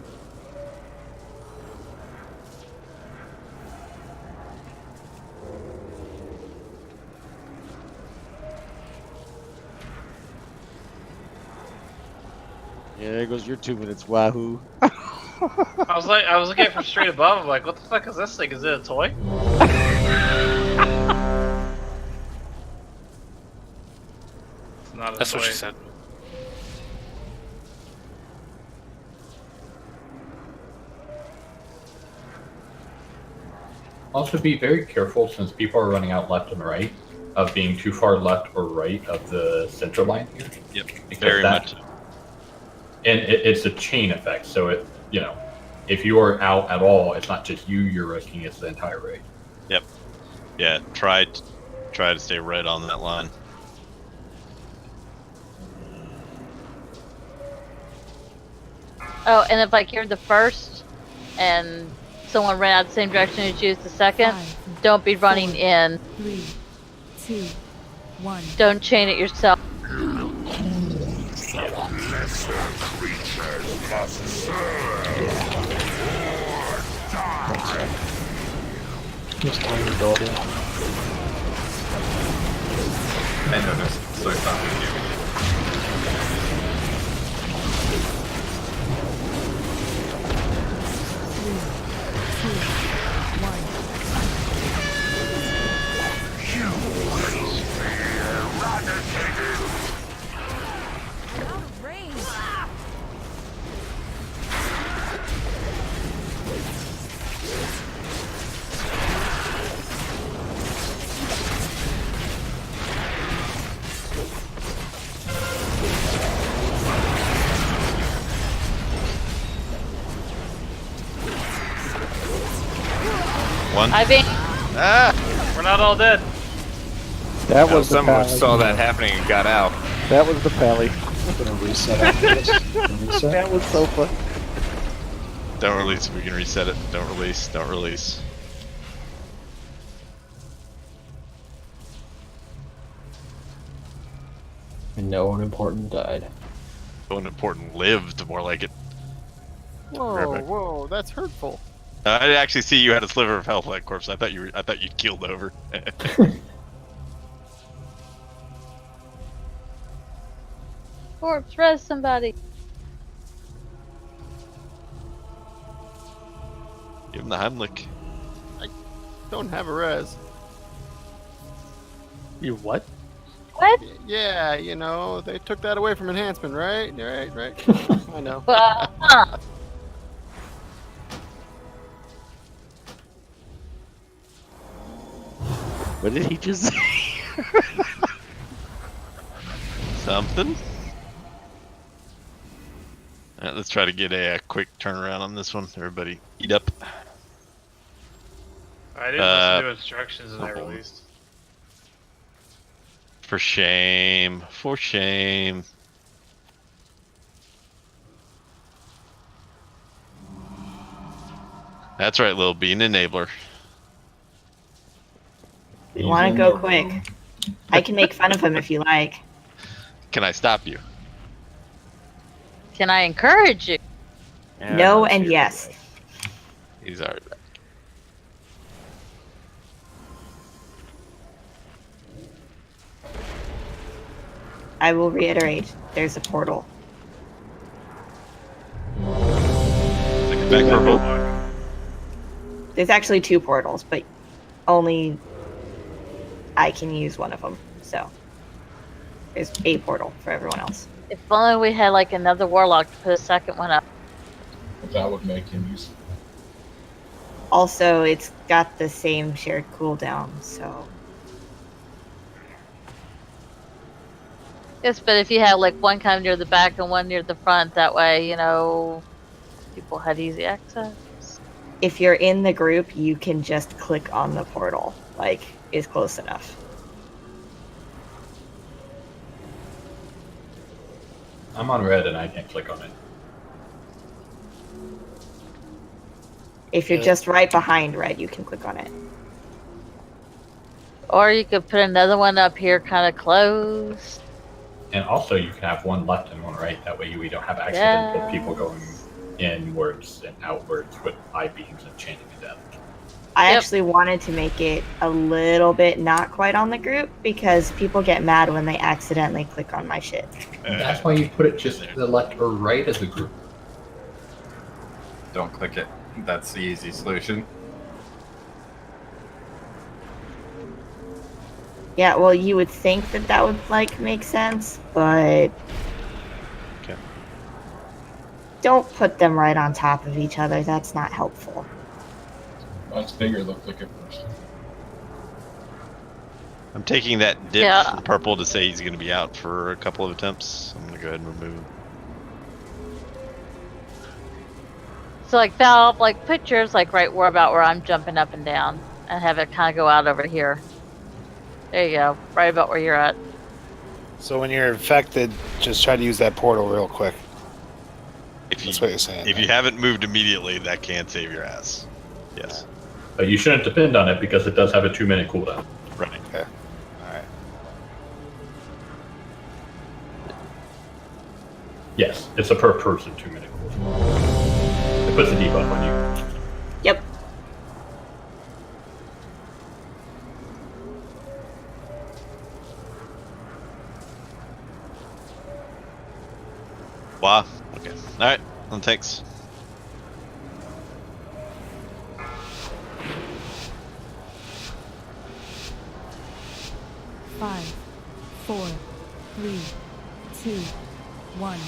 Speaker 16: Yeah, there goes your 2 minutes, wahoo.
Speaker 12: I was looking from straight above. I'm like, what the fuck is this thing? Is it a toy? It's not a
Speaker 17: That's
Speaker 12: toy.
Speaker 17: what she said.
Speaker 6: Also, be very careful, since people are running out left and right, of being too far left or right of the center line here.
Speaker 1: Yep,
Speaker 6: Because
Speaker 1: very much.
Speaker 6: And it's a chain effect, so if you are out at all, it's not just you're risking, it's the entire raid.
Speaker 1: Yep. Yeah, try to stay right on that line.
Speaker 4: Oh, and if like you're the first and someone ran out the same direction as you as the second, don't be running in.
Speaker 8: 3, 2, 1.
Speaker 4: Don't chain it yourself.
Speaker 9: Lesser creatures must serve or die.
Speaker 2: Just Tiny building.
Speaker 13: I noticed, so I thought we'd do it.
Speaker 1: One.
Speaker 4: I think.
Speaker 12: We're not all dead.
Speaker 16: That was the
Speaker 14: someone
Speaker 16: pally.
Speaker 14: saw that happening and got out.
Speaker 16: That was the pally.
Speaker 2: I'm gonna reset after this. Reset.
Speaker 16: That was so fun.
Speaker 1: Don't release if we can reset it. Don't release. Don't release.
Speaker 2: And no one important died.
Speaker 1: No one important lived, more like it.
Speaker 11: Whoa, whoa, that's hurtful.
Speaker 1: I didn't actually see you had a sliver of health, like corpse. I thought you'd keeled over.
Speaker 4: Corpse, res somebody.
Speaker 1: Give him the Heimlich.
Speaker 11: Don't have a res.
Speaker 5: You what?
Speaker 4: What?
Speaker 11: Yeah, you know, they took that away from enhancement, right? Right. I know.
Speaker 16: What did he just say?
Speaker 1: Something. Alright, let's try to get a quick turnaround on this one. Everybody eat up.
Speaker 12: I didn't listen to instructions and I released.
Speaker 1: For shame. For shame. That's right, Lil Bean enabler.
Speaker 7: We want to go quick. I can make fun of him if you like.
Speaker 1: Can I stop you?
Speaker 4: Can I encourage you?
Speaker 14: Yeah,
Speaker 7: No
Speaker 14: let's
Speaker 7: and
Speaker 14: hear it.
Speaker 7: yes.
Speaker 1: He's already back.
Speaker 7: I will reiterate. There's a portal.
Speaker 1: Back purple.
Speaker 7: There's actually 2 portals, but only I can use one of them. So there's a portal for everyone else.
Speaker 4: If only we had like another warlock to put a second one up.
Speaker 10: That would make him useful.
Speaker 7: Also, it's got the same shared cooldown, so
Speaker 4: Yes, but if you had like one kind of near the back and one near the front, that way, you know, people had easy access.
Speaker 7: if you're in the group, you can just click on the portal. Like, is close enough.
Speaker 6: I'm on red and I can't click on it.
Speaker 7: If you're just right behind red, you can click on it.
Speaker 4: Or you could put another one up here kind of close.
Speaker 6: And also, you can have one left and one right. That way, we don't have accidental people going inwards and outwards with I-beams and chaining to death.
Speaker 7: I actually wanted to make it a little bit not quite on the group because people get mad when they accidentally click on my shit.
Speaker 6: And that's why you put it just to the left or right as a group.
Speaker 13: Don't click it. That's the easy solution.
Speaker 7: Yeah, well, you would think that that would, like, make sense, but...
Speaker 1: Okay.
Speaker 7: Don't put them right on top of each other. That's not helpful.
Speaker 10: Mine's bigger, look like it first.
Speaker 1: I'm taking that dip
Speaker 4: Yeah.
Speaker 1: from purple to say he's going to be out for a couple of attempts. I'm going to go ahead and remove him.
Speaker 4: So like Val, like put yours like right where about where I'm jumping up and down, and have it kind of go out over here. There you go, right about where you're at.
Speaker 18: So when you're infected, just try to use that portal real quick. That's what you're saying.
Speaker 1: If you haven't moved immediately, that can save your ass. Yes.
Speaker 6: But you shouldn't depend on it because it does have a 2-minute cooldown.
Speaker 1: Right.
Speaker 18: Okay. Alright.
Speaker 6: Yes, it's a per person 2-minute cooldown. It puts a debuff on you.
Speaker 7: Yep.
Speaker 1: Wow. Okay. Alright. Well, thanks.
Speaker 8: Five, 4, 3, 2, 1.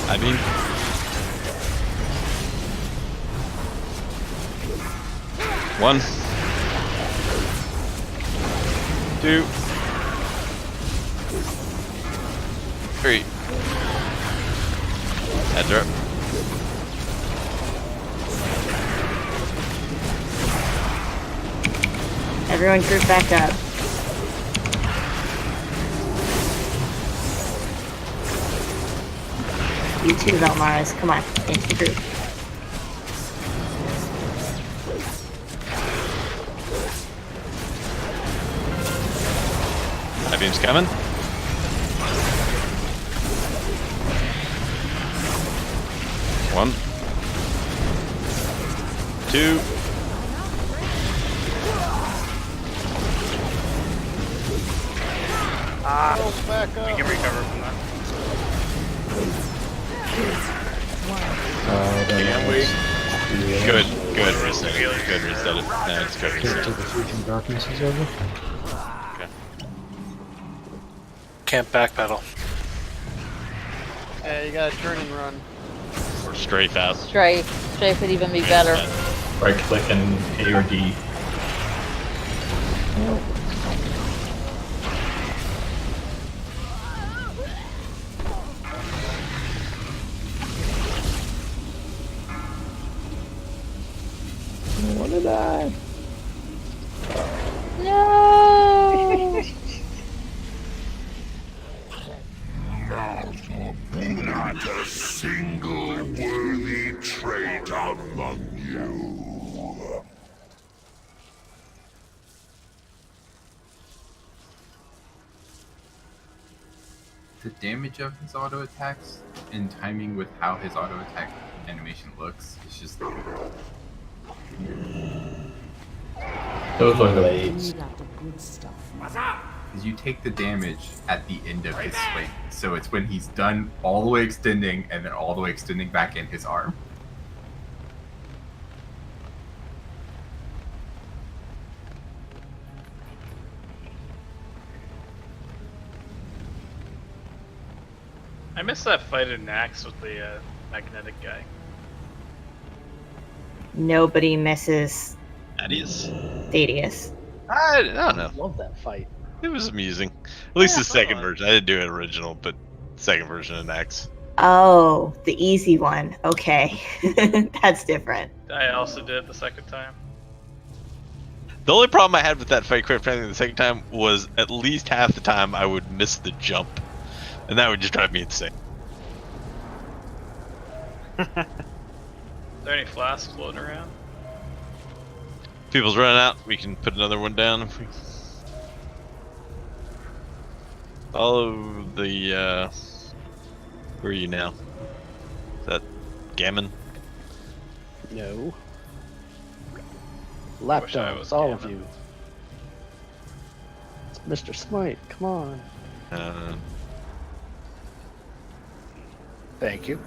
Speaker 1: I mean, one, 2, 3. Heads are up.
Speaker 7: Everyone group back up. You too, Velmaris. Come on, into the group.
Speaker 1: I-beam's coming. One, 2.
Speaker 12: Ah, we can recover from that.
Speaker 14: Can we?
Speaker 1: Good, reset it. Good, reset it. No, it's good,
Speaker 2: Can't
Speaker 1: reset
Speaker 2: till
Speaker 1: it.
Speaker 2: the freaking darkness is over.
Speaker 1: Okay.
Speaker 17: Can't backpedal.
Speaker 11: Yeah, you gotta turn and run.
Speaker 1: Or strafe out.
Speaker 4: Strafe would even be better.
Speaker 6: Right click and A or D.
Speaker 16: I wanna die.
Speaker 4: No.
Speaker 9: Not a single worthy trait among you.
Speaker 13: The damage of his auto attacks and timing with how his auto attack animation looks is just.
Speaker 6: Those are the
Speaker 2: Blades.
Speaker 13: Because you take the damage at the end of his swing, so it's when he's done all the way extending and then all the way extending back in his arm.
Speaker 12: I missed that fight in Nax with the magnetic guy.
Speaker 7: Nobody misses
Speaker 1: Thaddeus.
Speaker 7: Thaddeus.
Speaker 1: I don't know.
Speaker 15: Love that fight.
Speaker 1: It was amusing. At least the second version. I didn't do it original, but second version of Nax.
Speaker 7: Oh, the easy one. Okay. That's different.
Speaker 12: I also did it the second time.
Speaker 1: The only problem I had with that fight, quite frankly, the second time was at least half the time I would miss the jump. And that would just drive me insane.
Speaker 12: Is there any flasks floating around?
Speaker 1: People's running out. We can put another one down if we follow the. Where are you now? Is that Gammon?
Speaker 15: No.
Speaker 12: Wish I was
Speaker 15: Lapdogs, all of
Speaker 12: Gammon.
Speaker 15: you. It's Mr. Smite, come on.
Speaker 18: Thank you.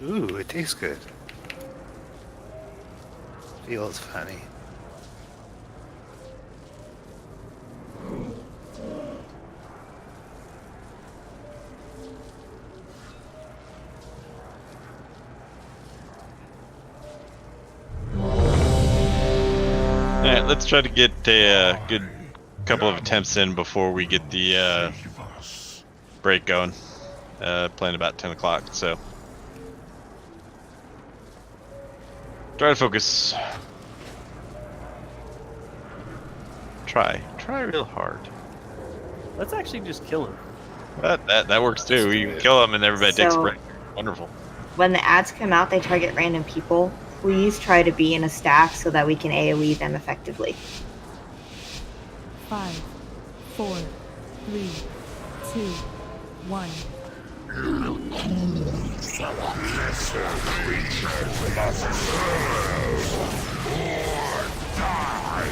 Speaker 18: Ooh, it tastes good. Feels funny.
Speaker 1: Alright, let's try to get a good couple of attempts in before we get the break going. Playing about 10 o'clock, so. Try to focus. Try real hard.
Speaker 5: Let's actually just kill him.
Speaker 1: That works too. You kill them and everybody takes a break. Wonderful.
Speaker 7: When the ads come out, they target random people. Please try to be in a stack so that we can AoE them effectively.
Speaker 8: 5, 4, 3, 2, 1.
Speaker 9: Lesser creatures must serve or die.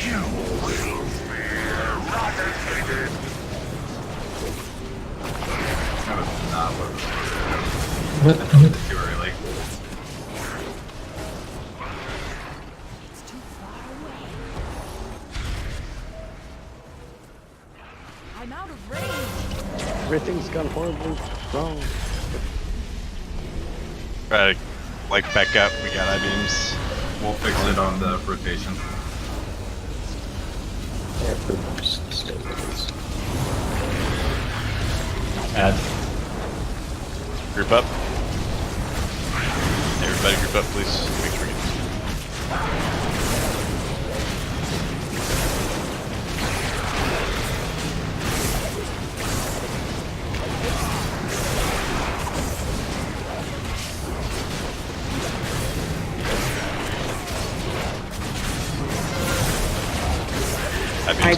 Speaker 9: You will be eradicated.
Speaker 13: That was not what I did too early.
Speaker 8: I'm out of range.
Speaker 15: Everything's gone horribly wrong.
Speaker 1: Try to like back up. We got I-beams.
Speaker 13: We'll fix it on the rotation.
Speaker 6: Add.
Speaker 1: Group up. Everybody group up, please. Make sure we get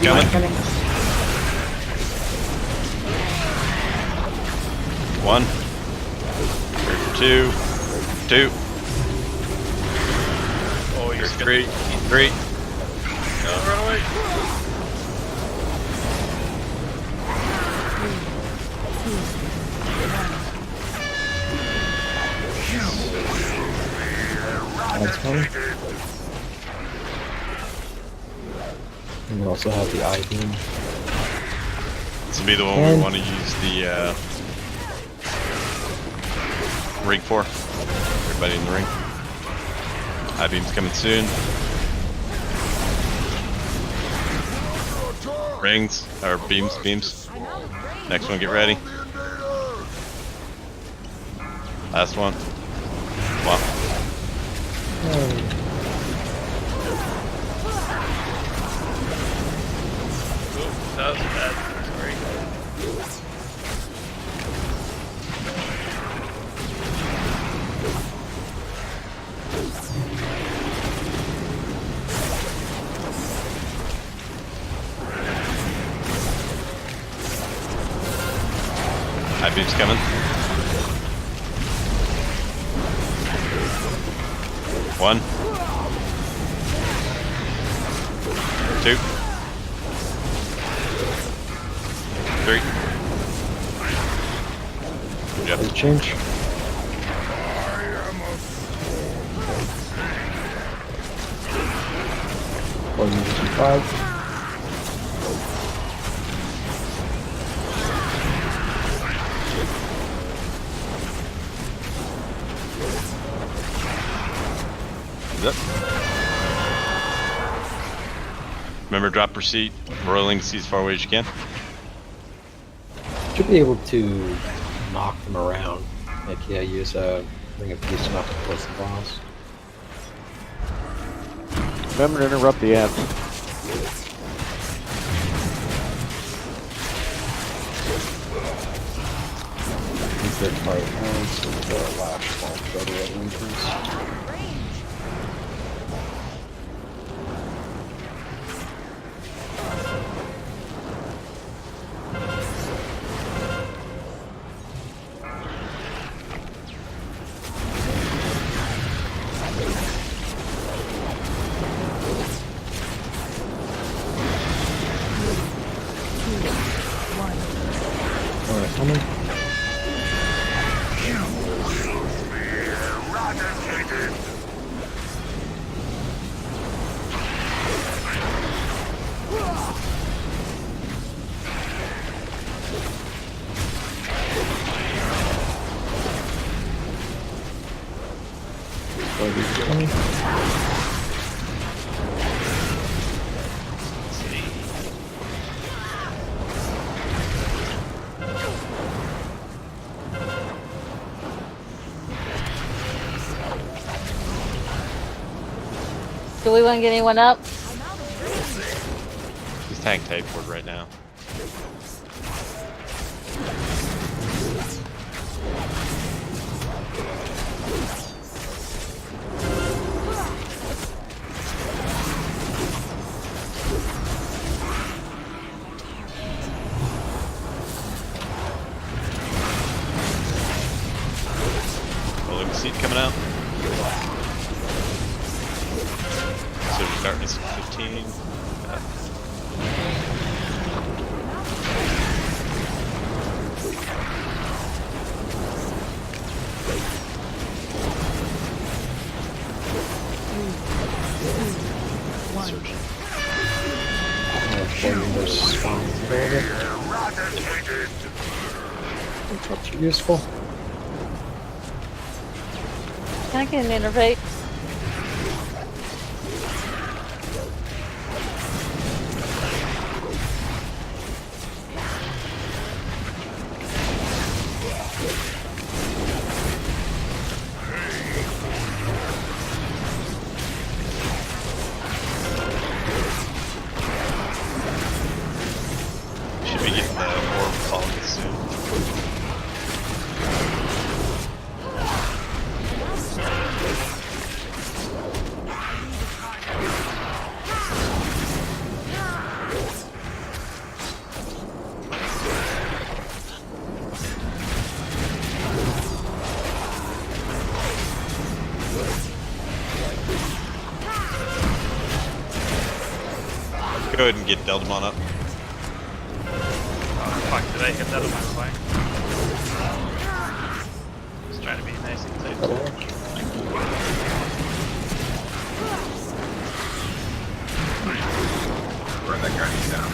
Speaker 1: coming. One. Two.
Speaker 12: Oh, you're
Speaker 1: three.
Speaker 12: No, run away.
Speaker 2: That's funny. And we also have the I-beam.
Speaker 1: This will be the one we want to use the ring for. Everybody in the ring. I-beam's coming soon. Rings, or beams. Next one, get ready. Last one. Wow.
Speaker 12: That was bad. Sorry.
Speaker 1: I-beam's coming. One. Two. Three. Good job.
Speaker 2: Change. Five.
Speaker 1: Yep. Remember, drop receipt, rolling to see as far away as you can.
Speaker 2: Should be able to knock them around. Like, yeah, use a ring of peace to knock them close to the boss.
Speaker 16: Remember to interrupt the ad.
Speaker 2: Good fight. So the last one, go to the entrance. Alright, coming.
Speaker 4: Do we want to get anyone up?
Speaker 1: He's tank tape for right now. Rolling the seat coming out. So darkness 15. Surgeon.
Speaker 2: That's useful.
Speaker 4: Can I get an intervate?
Speaker 1: Should be getting the orb following soon. Go ahead and get Deldemon up.
Speaker 12: Oh, fuck, did I hit that on my flank? Just trying to be nice and tight.
Speaker 13: Burn that guardian down.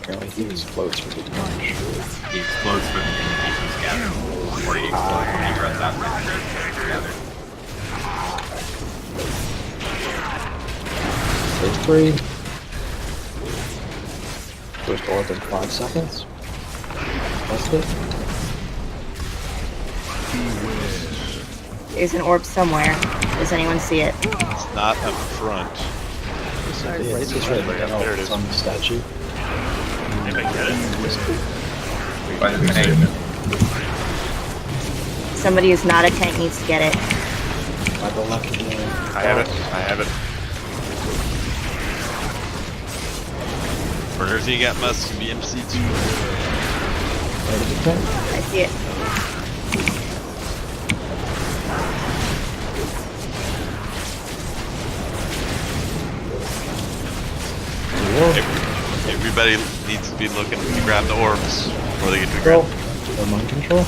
Speaker 2: Apparently he explodes for the damage.
Speaker 13: He explodes for the damage he's gathered. Or he explodes when he runs out of damage he's gathered.
Speaker 2: Stage 3. First orb in 5 seconds. That's it.
Speaker 7: There's an orb somewhere. Does anyone see it?
Speaker 1: It's not up front.
Speaker 2: It's right there. It's on the statue.
Speaker 12: If I get it.
Speaker 13: By the tank.
Speaker 7: Somebody who's not a tank needs to get it.
Speaker 2: By the left.
Speaker 14: I have it. I have it.
Speaker 1: Wherever you got must be MC2.
Speaker 7: I see it.
Speaker 1: Everybody needs to be looking to grab the orbs before they get to grab.
Speaker 2: Or mind control.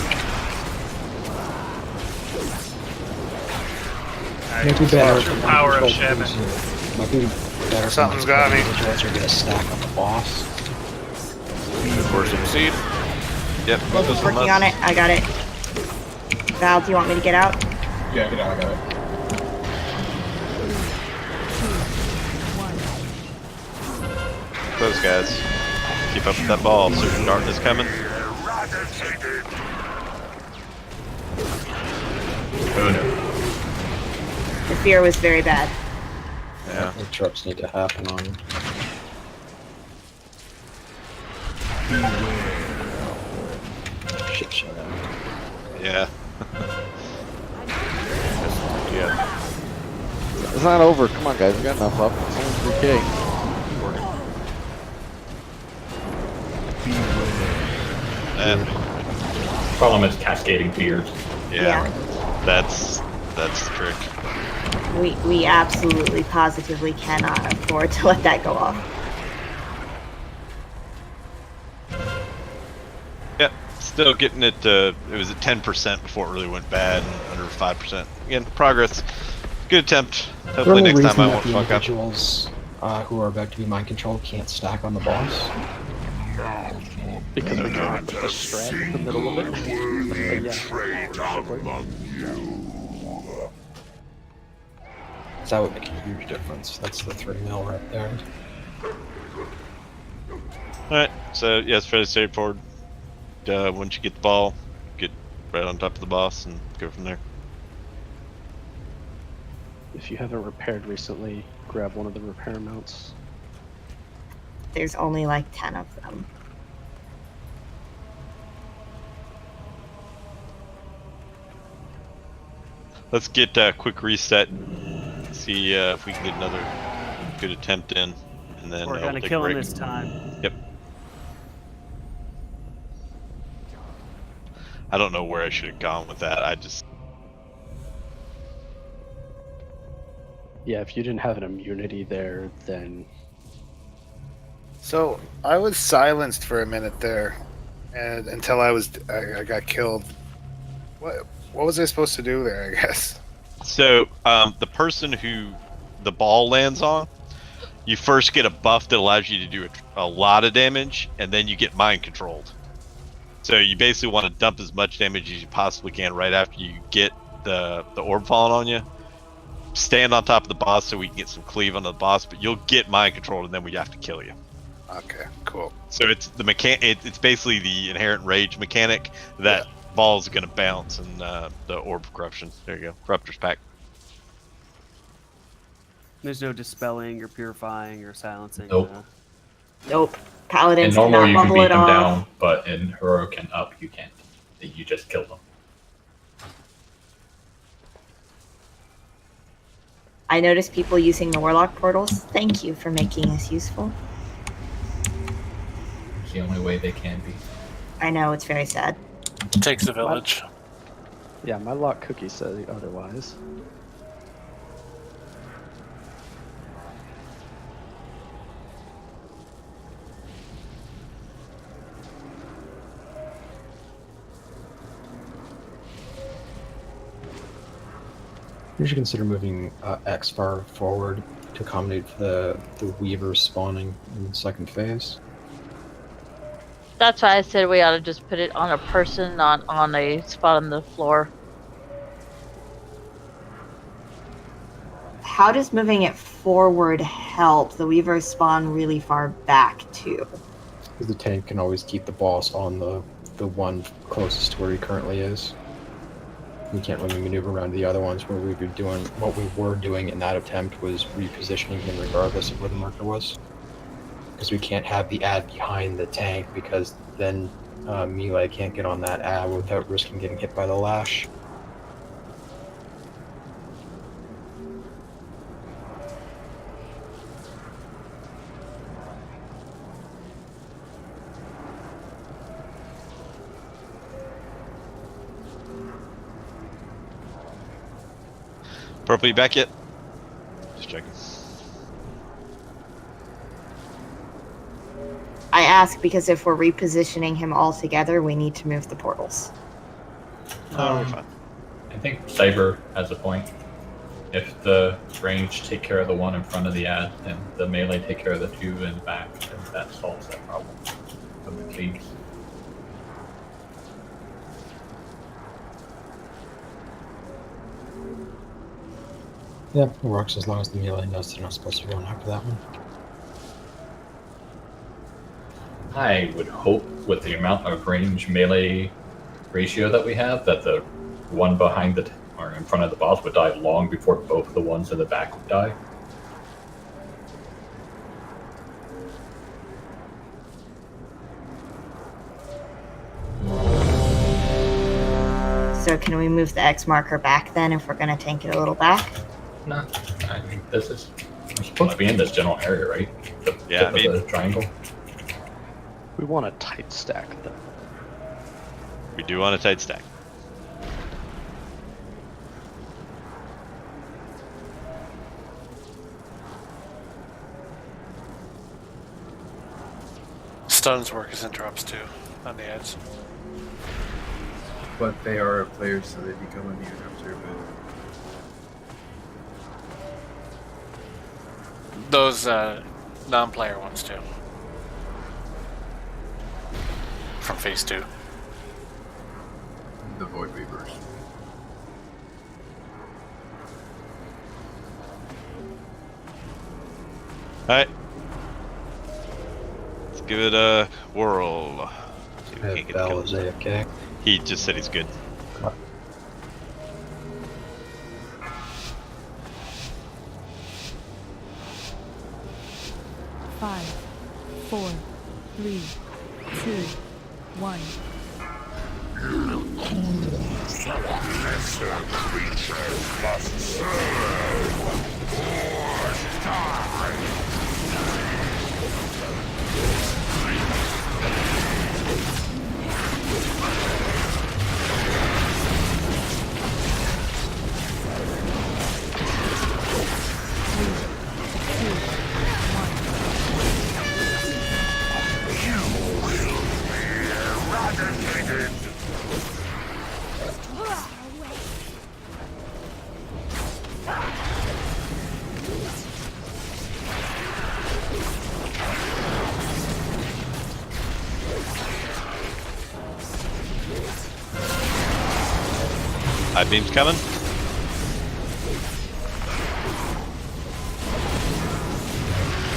Speaker 2: Might be better.
Speaker 12: True power of Shaman.
Speaker 2: Might be better.
Speaker 18: Something's got me.
Speaker 2: Controls are gonna stack on the boss.
Speaker 14: Where's the seed?
Speaker 1: Yep.
Speaker 7: Working on it. I got it. Val, do you want me to get out?
Speaker 10: Yeah, get out, I got it.
Speaker 1: Those guys. Keep up with that ball. Certain darkness coming.
Speaker 6: Oh no.
Speaker 7: The fear was very bad.
Speaker 1: Yeah.
Speaker 2: The trucks need to happen on. Shit, shut up.
Speaker 1: Yeah.
Speaker 14: Yeah.
Speaker 16: It's not over. Come on, guys. We got enough up. It's only 3K.
Speaker 6: Problem is cascading fears.
Speaker 1: Yeah. That's the trick.
Speaker 7: We absolutely positively cannot afford to let that go off.
Speaker 1: Yep. Still getting it to, it was at 10% before it really went bad, and under 5%. Again, progress. Good attempt. Hopefully next time I won't fuck up.
Speaker 2: Individuals who are about to be mind controlled can't stack on the boss.
Speaker 15: Because we can't put the strat in the middle of it.
Speaker 2: That would make a huge difference. That's the 3 mil right there.
Speaker 1: Alright, so yeah, it's fairly straightforward. Once you get the ball, get right on top of the boss and go from there.
Speaker 15: If you haven't repaired recently, grab one of the repair mounts.
Speaker 7: There's only like 10 of them.
Speaker 1: Let's get a quick reset. See if we can get another good attempt in, and then
Speaker 5: We're
Speaker 1: we'll
Speaker 5: gonna
Speaker 1: take
Speaker 5: kill
Speaker 1: a
Speaker 5: him
Speaker 1: break.
Speaker 5: this time.
Speaker 1: Yep. I don't know where I should have gone with that. I just.
Speaker 15: Yeah, if you didn't have an immunity there, then
Speaker 18: So I was silenced for a minute there, and until I got killed. What was I supposed to do there? I guess.
Speaker 1: So the person who the ball lands on, you first get a buff that allows you to do a lot of damage, and then you get mind controlled. So you basically want to dump as much damage as you possibly can right after you get the orb falling on you. Stand on top of the boss so we can get some cleave on the boss, but you'll get mind controlled, and then we have to kill you.
Speaker 18: Okay, cool.
Speaker 1: So it's the it's basically the inherent rage mechanic that ball's gonna bounce, and the orb of corruption. There you go, Corruptor's Pack.
Speaker 5: There's no dispelling or purifying or silencing.
Speaker 6: Nope.
Speaker 7: Nope. Paladins
Speaker 6: In normal
Speaker 7: cannot
Speaker 6: you can
Speaker 7: bubble
Speaker 6: beat
Speaker 7: it
Speaker 6: them
Speaker 7: off.
Speaker 6: down, but in heroic and up you can't. You just kill them.
Speaker 7: I noticed people using the warlock portals. Thank you for making us useful.
Speaker 6: It's the only way they can be.
Speaker 7: I know, it's very sad.
Speaker 17: Takes a village.
Speaker 15: yeah, my lock cookie says otherwise.
Speaker 2: You should consider moving X far forward to accommodate for the Weavers spawning in the second phase.
Speaker 4: That's why I said we ought to just put it on a person, not on a spot on the floor.
Speaker 7: How does moving it forward help? The Weavers spawn really far back too.
Speaker 2: Because the tank can always keep the boss on the one closest to where he currently is. We can't really maneuver around the other ones where we were doing what we were doing in that attempt was repositioning him regardless of where the marker was. Because we can't have the ad behind the tank because then melee can't get on that ad without risking getting hit by the lash.
Speaker 1: Purple, you back yet? Just checking.
Speaker 7: I ask because if we're repositioning him all together, we need to move the portals.
Speaker 1: We're fine.
Speaker 6: I think Cyber has a point. If the range take care of the one in front of the ad, and the melee take care of the two in the back, then that solves that problem of the cleaves.
Speaker 2: Yeah, it works as long as the melee knows they're not supposed to run after that one.
Speaker 6: I would hope with the amount of range melee ratio that we have that the one behind the or in front of the boss would die long before both the ones in the back would die.
Speaker 7: So can we move the X marker back then if we're going to tank it a little back?
Speaker 6: No, I mean this is we're supposed to be in this general area, right? The
Speaker 1: Yeah,
Speaker 6: tip of the triangle.
Speaker 15: We want a tight stack, though.
Speaker 1: We do want a tight stack.
Speaker 17: Stuns work as interrupts too on the ads.
Speaker 13: But they are players, so they become immune after a bit.
Speaker 17: Those non-player ones too. From phase 2.
Speaker 13: The Void Weavers.
Speaker 1: Alright. Let's give it a whirl. See if we can't get
Speaker 2: Val
Speaker 1: killed.
Speaker 2: is AFK.
Speaker 1: He just said he's good.
Speaker 19: Five, 4, 3, 2, 1.
Speaker 9: Lesser creatures must serve or die.
Speaker 1: High beam's coming.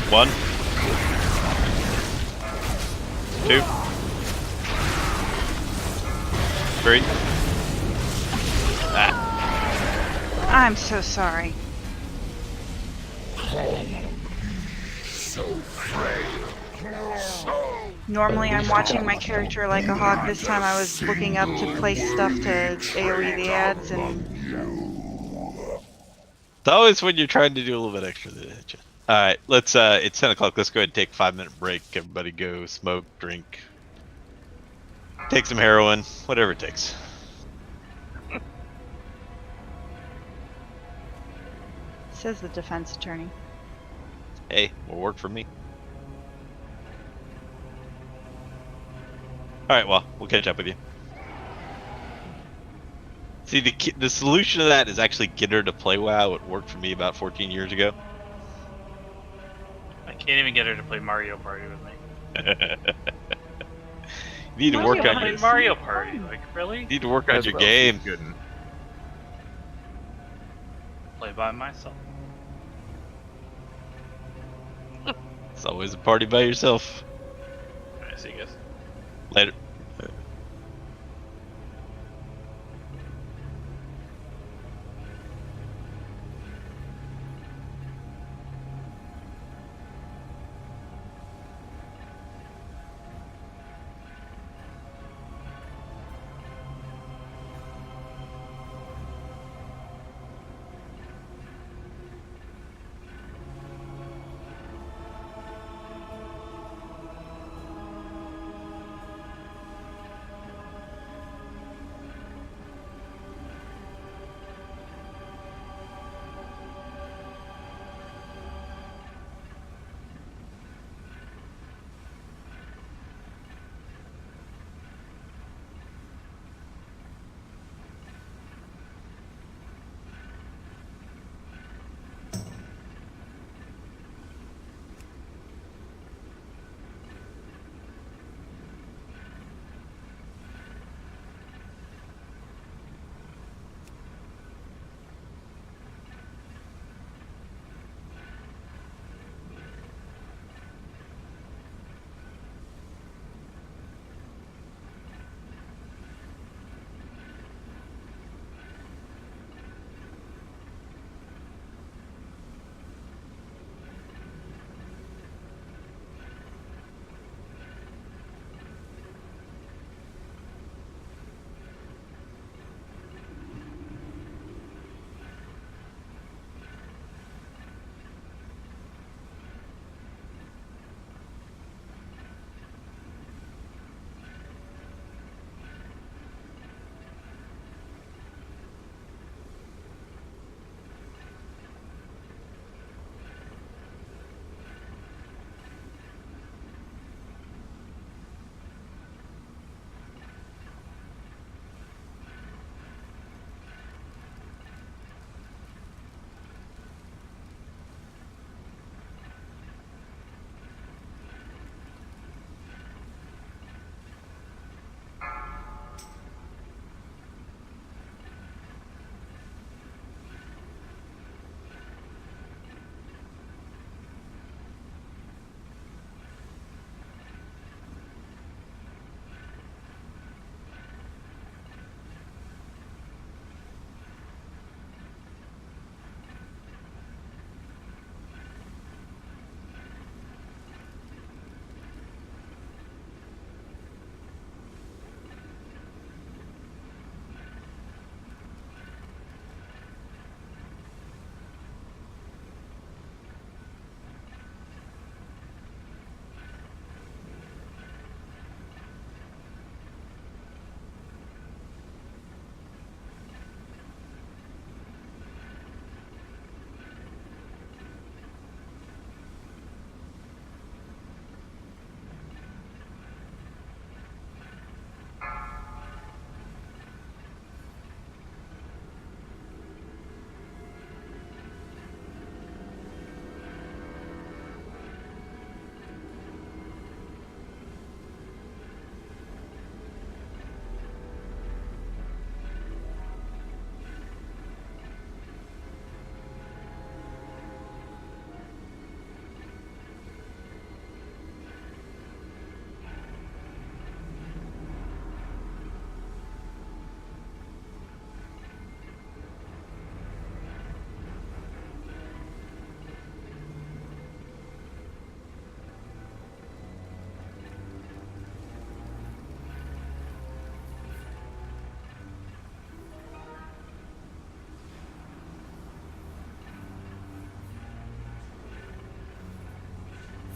Speaker 1: One. 2. 3. Ah.
Speaker 3: I'm so sorry.
Speaker 9: So frail. So
Speaker 3: Normally I'm watching my character like a hawk. This time I was looking up to place stuff to AoE the ads and...
Speaker 1: It's always when you're trying to do a little bit extra that hit you. Alright, let's it's 10 o'clock. Let's go ahead and take a 5-minute break. Everybody go smoke, drink, take some heroin, whatever it takes.
Speaker 3: Says the defense attorney.
Speaker 1: Hey, will work for me. Alright, well, we'll catch up with you. See, the solution to that is actually get her to play WoW. It worked for me about 14 years ago.
Speaker 12: I can't even get her to play Mario Party with me.
Speaker 1: You need to
Speaker 12: Mario
Speaker 1: work on
Speaker 12: play
Speaker 1: your
Speaker 12: Mario Party. Like, really?
Speaker 1: You need to work on your game.
Speaker 12: Play by myself.
Speaker 1: It's always a party by yourself.
Speaker 12: Alright, see you guys.
Speaker 1: Later.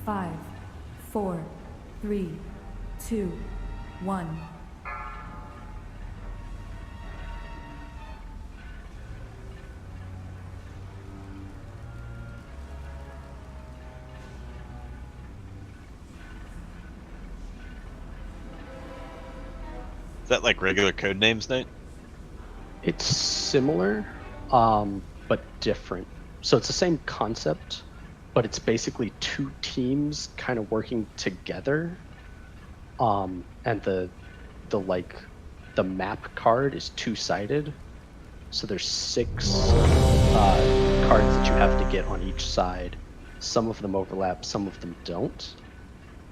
Speaker 19: Five, four, three, two, one.
Speaker 1: Is that like regular code names, Nate?
Speaker 15: It's similar, but different. So it's the same concept, but it's basically two teams kind of working together. And the map card is two-sided. So there's 6 cards that you have to get on each side. Some of them overlap, some of them don't.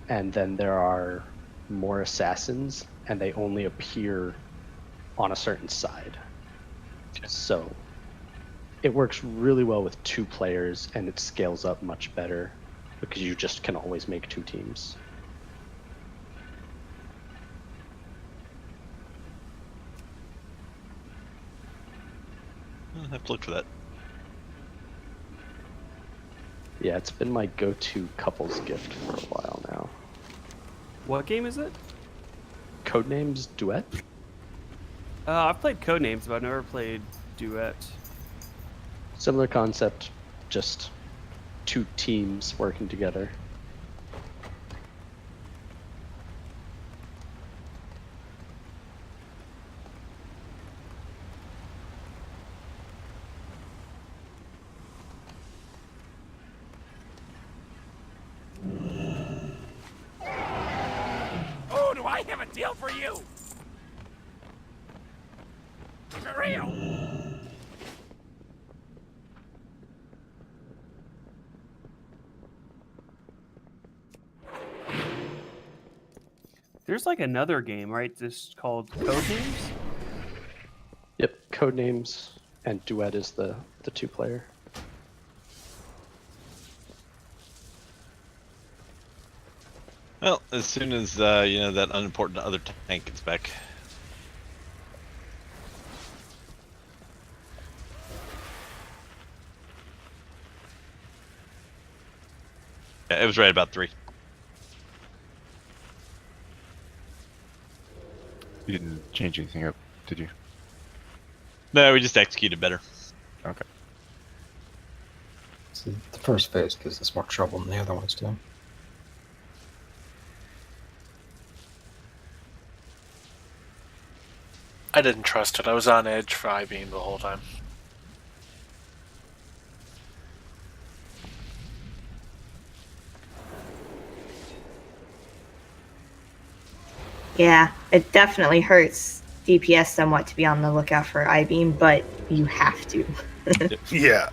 Speaker 15: And then there are more assassins, and they only appear on a certain side. So it works really well with 2 players, and it scales up much better because you just can always make 2 teams.
Speaker 1: I'll have to look for that.
Speaker 15: Yeah, it's been my go-to couples gift for a while now.
Speaker 5: What game is it?
Speaker 15: Codenames Duet?
Speaker 5: I've played Codenames, but I've never played Duet.
Speaker 15: Similar concept, just 2 teams working together.
Speaker 9: Oh, do I have a deal for you? For real?
Speaker 5: There's like another game, right? This called Codenames?
Speaker 15: Yep, Codenames and Duet is the 2-player.
Speaker 1: Well, as soon as that unimportant other tank gets back. Yeah, it was right about 3.
Speaker 14: You didn't change anything up, did you?
Speaker 1: No, we just executed better.
Speaker 14: Okay.
Speaker 2: So the first phase gives us more trouble than the other ones do.
Speaker 17: I didn't trust it. I was on edge for I-beam the whole time.
Speaker 7: Yeah, it definitely hurts DPS somewhat to be on the lookout for I-beam, but you have to.
Speaker 18: Yeah.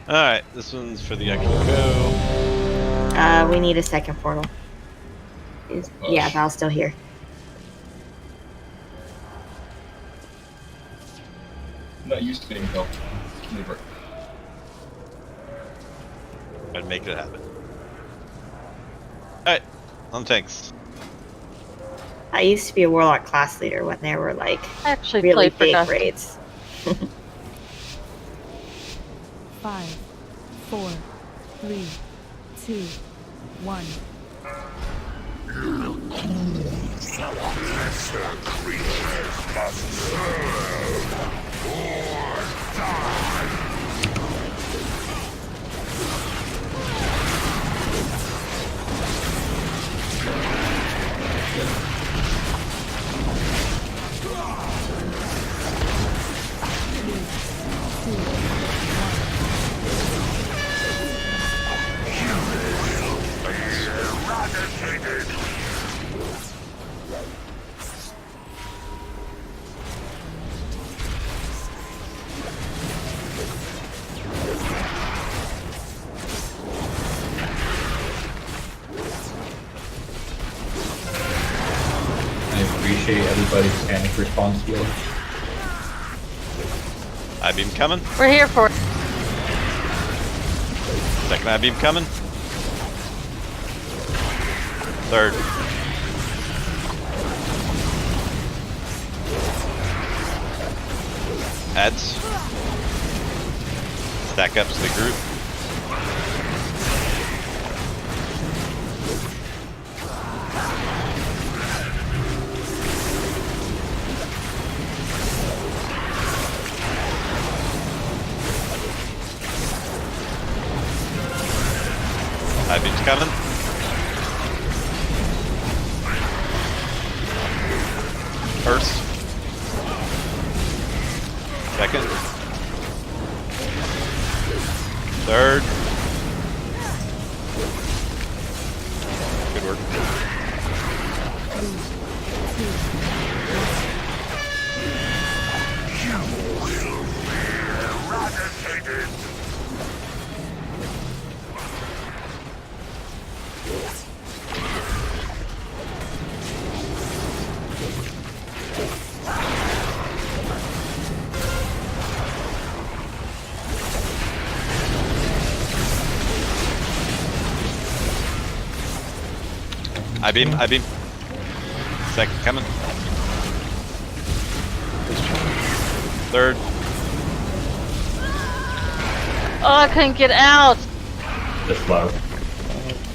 Speaker 1: Alright, this one's for the Go.
Speaker 7: We need a second portal. Yeah, Val's still here.
Speaker 10: I'm not used to getting help. Never.
Speaker 1: I'd make it happen. Alright, on tanks.
Speaker 7: I used to be a Warlock class leader when there were like
Speaker 4: I actually
Speaker 7: really
Speaker 4: played for
Speaker 7: big
Speaker 4: Dust.
Speaker 7: raids.
Speaker 19: 5, 4, 3, 2, 1.
Speaker 9: Lesser creatures must serve or die.
Speaker 6: appreciate everybody's panic response skills.
Speaker 1: I-beam coming.
Speaker 4: We're here for it.
Speaker 1: Second I-beam coming. Third. Adds. Stack up to the group. I-beam's coming. First. Second. Third. Good work. I-beam, I-beam. Second coming. Third.
Speaker 4: Oh, I couldn't get out.
Speaker 6: Just low.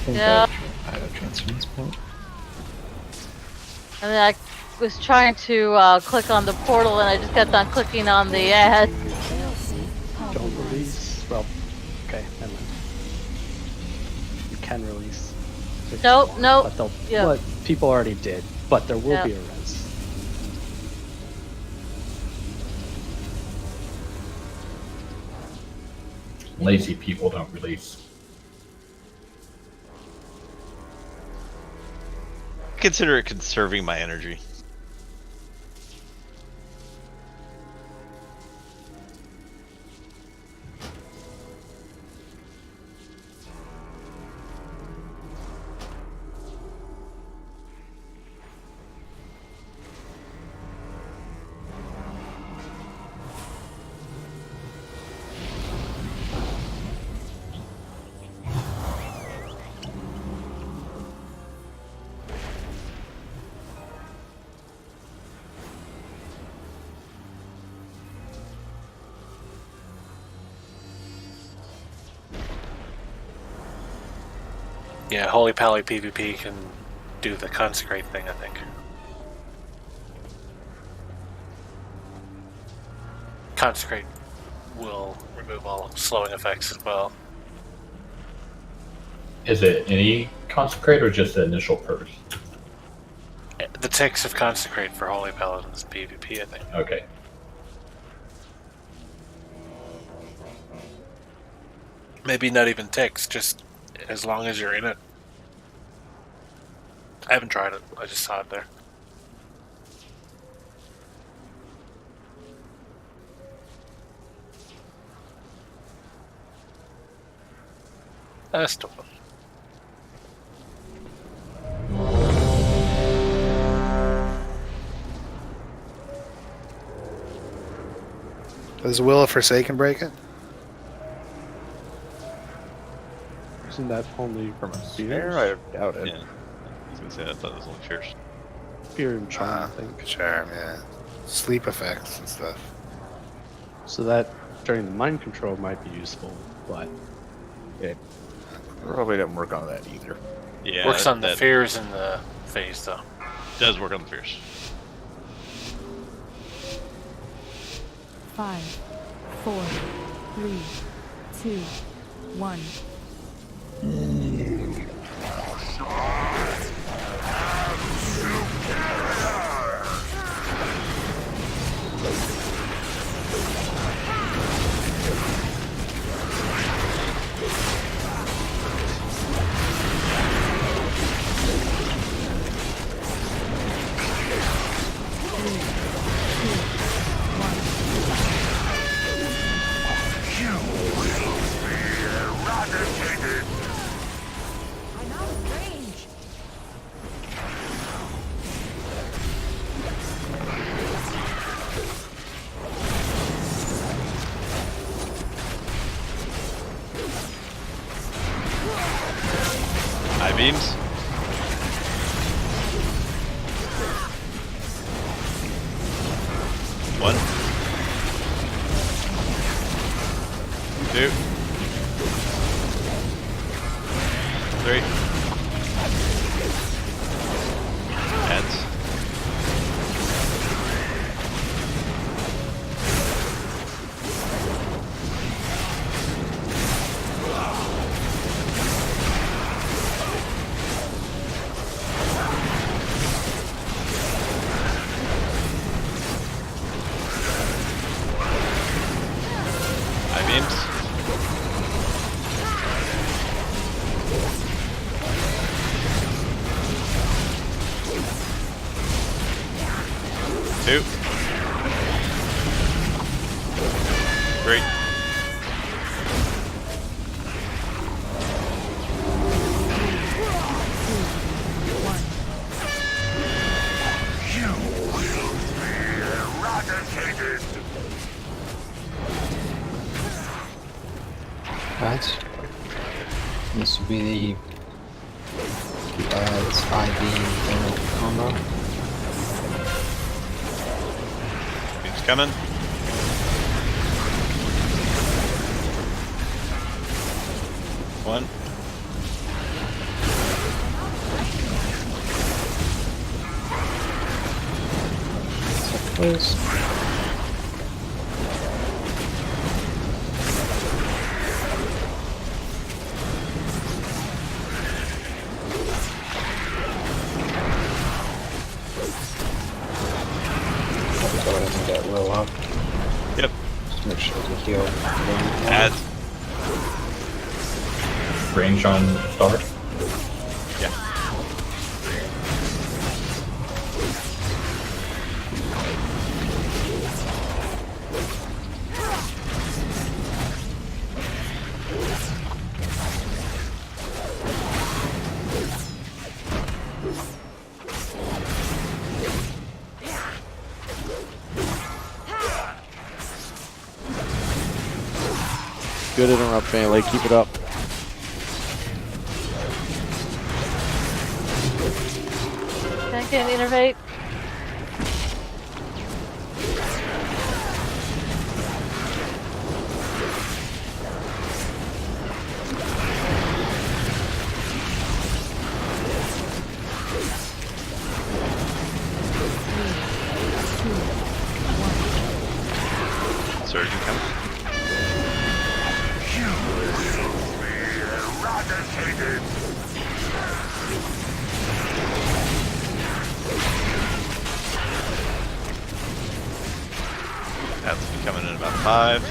Speaker 4: Yeah.
Speaker 2: I have transference point.
Speaker 4: And then I was trying to click on the portal, and I just kept on clicking on the ad.
Speaker 15: Don't release. Well, okay, never mind. You can release. if you
Speaker 4: Nope,
Speaker 15: want,
Speaker 4: nope.
Speaker 15: But they'll,
Speaker 4: Yeah.
Speaker 15: well, people already did, but there will
Speaker 4: Yeah.
Speaker 15: be a res.
Speaker 6: Lazy people don't release.
Speaker 1: Consider it conserving my energy.
Speaker 17: Yeah, Holy Pally PvP can do the consecrate thing, I think. Consecrate will remove all slowing effects as well.
Speaker 6: Is it any consecrate or just the initial purge?
Speaker 17: The ticks of consecrate for Holy Paladins PvP, I think.
Speaker 6: Okay.
Speaker 17: Maybe not even ticks, just as long as you're in it. I haven't tried it, I just saw it there. That's still fun.
Speaker 18: Does Will of Forsaken break it?
Speaker 15: Isn't that only from a
Speaker 14: Fear? I doubt it.
Speaker 1: Yeah. I was gonna say, I thought it was only fierce.
Speaker 15: Fear and charm, I think.
Speaker 18: Charm, yeah. Sleep effects and stuff.
Speaker 15: So that during the mind control might be useful, but
Speaker 14: it probably didn't work on that either.
Speaker 1: Yeah.
Speaker 17: Works on the fears in the phase, though.
Speaker 1: Does work on the fears.
Speaker 19: 5, 4, 3, 2, 1.
Speaker 1: I-beams. One. Two. Three. Heads. I-beams. Two. Three.
Speaker 9: You will be eradicated.
Speaker 2: Right. This will be this IV combo.
Speaker 1: Beams coming. One.
Speaker 2: Please. Go ahead and get low up.
Speaker 1: Yep.
Speaker 2: Just make sure to heal.
Speaker 1: Add.
Speaker 6: Range on star.
Speaker 1: Yeah.
Speaker 16: Good interrupt, melee. Keep it up.
Speaker 4: Can I get an innervate?
Speaker 1: Surgeon coming.
Speaker 9: You will be eradicated.
Speaker 1: That's coming in about 5.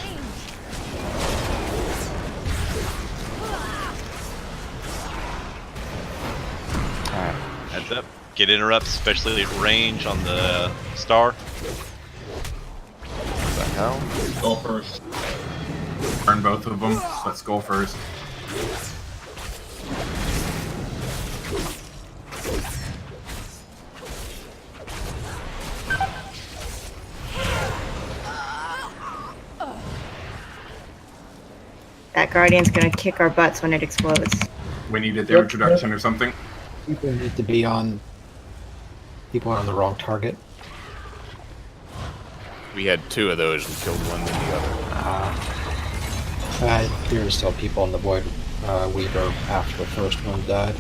Speaker 2: Alright.
Speaker 1: Heads up. Get interrupts, especially at range on the star.
Speaker 14: What the hell?
Speaker 10: Go first.
Speaker 13: Burn both of them. Let's go first.
Speaker 7: That Guardian's gonna kick our butts when it explodes.
Speaker 13: We needed their introduction or something.
Speaker 2: People need to be on. People are on the wrong target.
Speaker 14: We had 2 of those. We killed one than the other.
Speaker 2: There are still people on the Void Weaver after the first one died.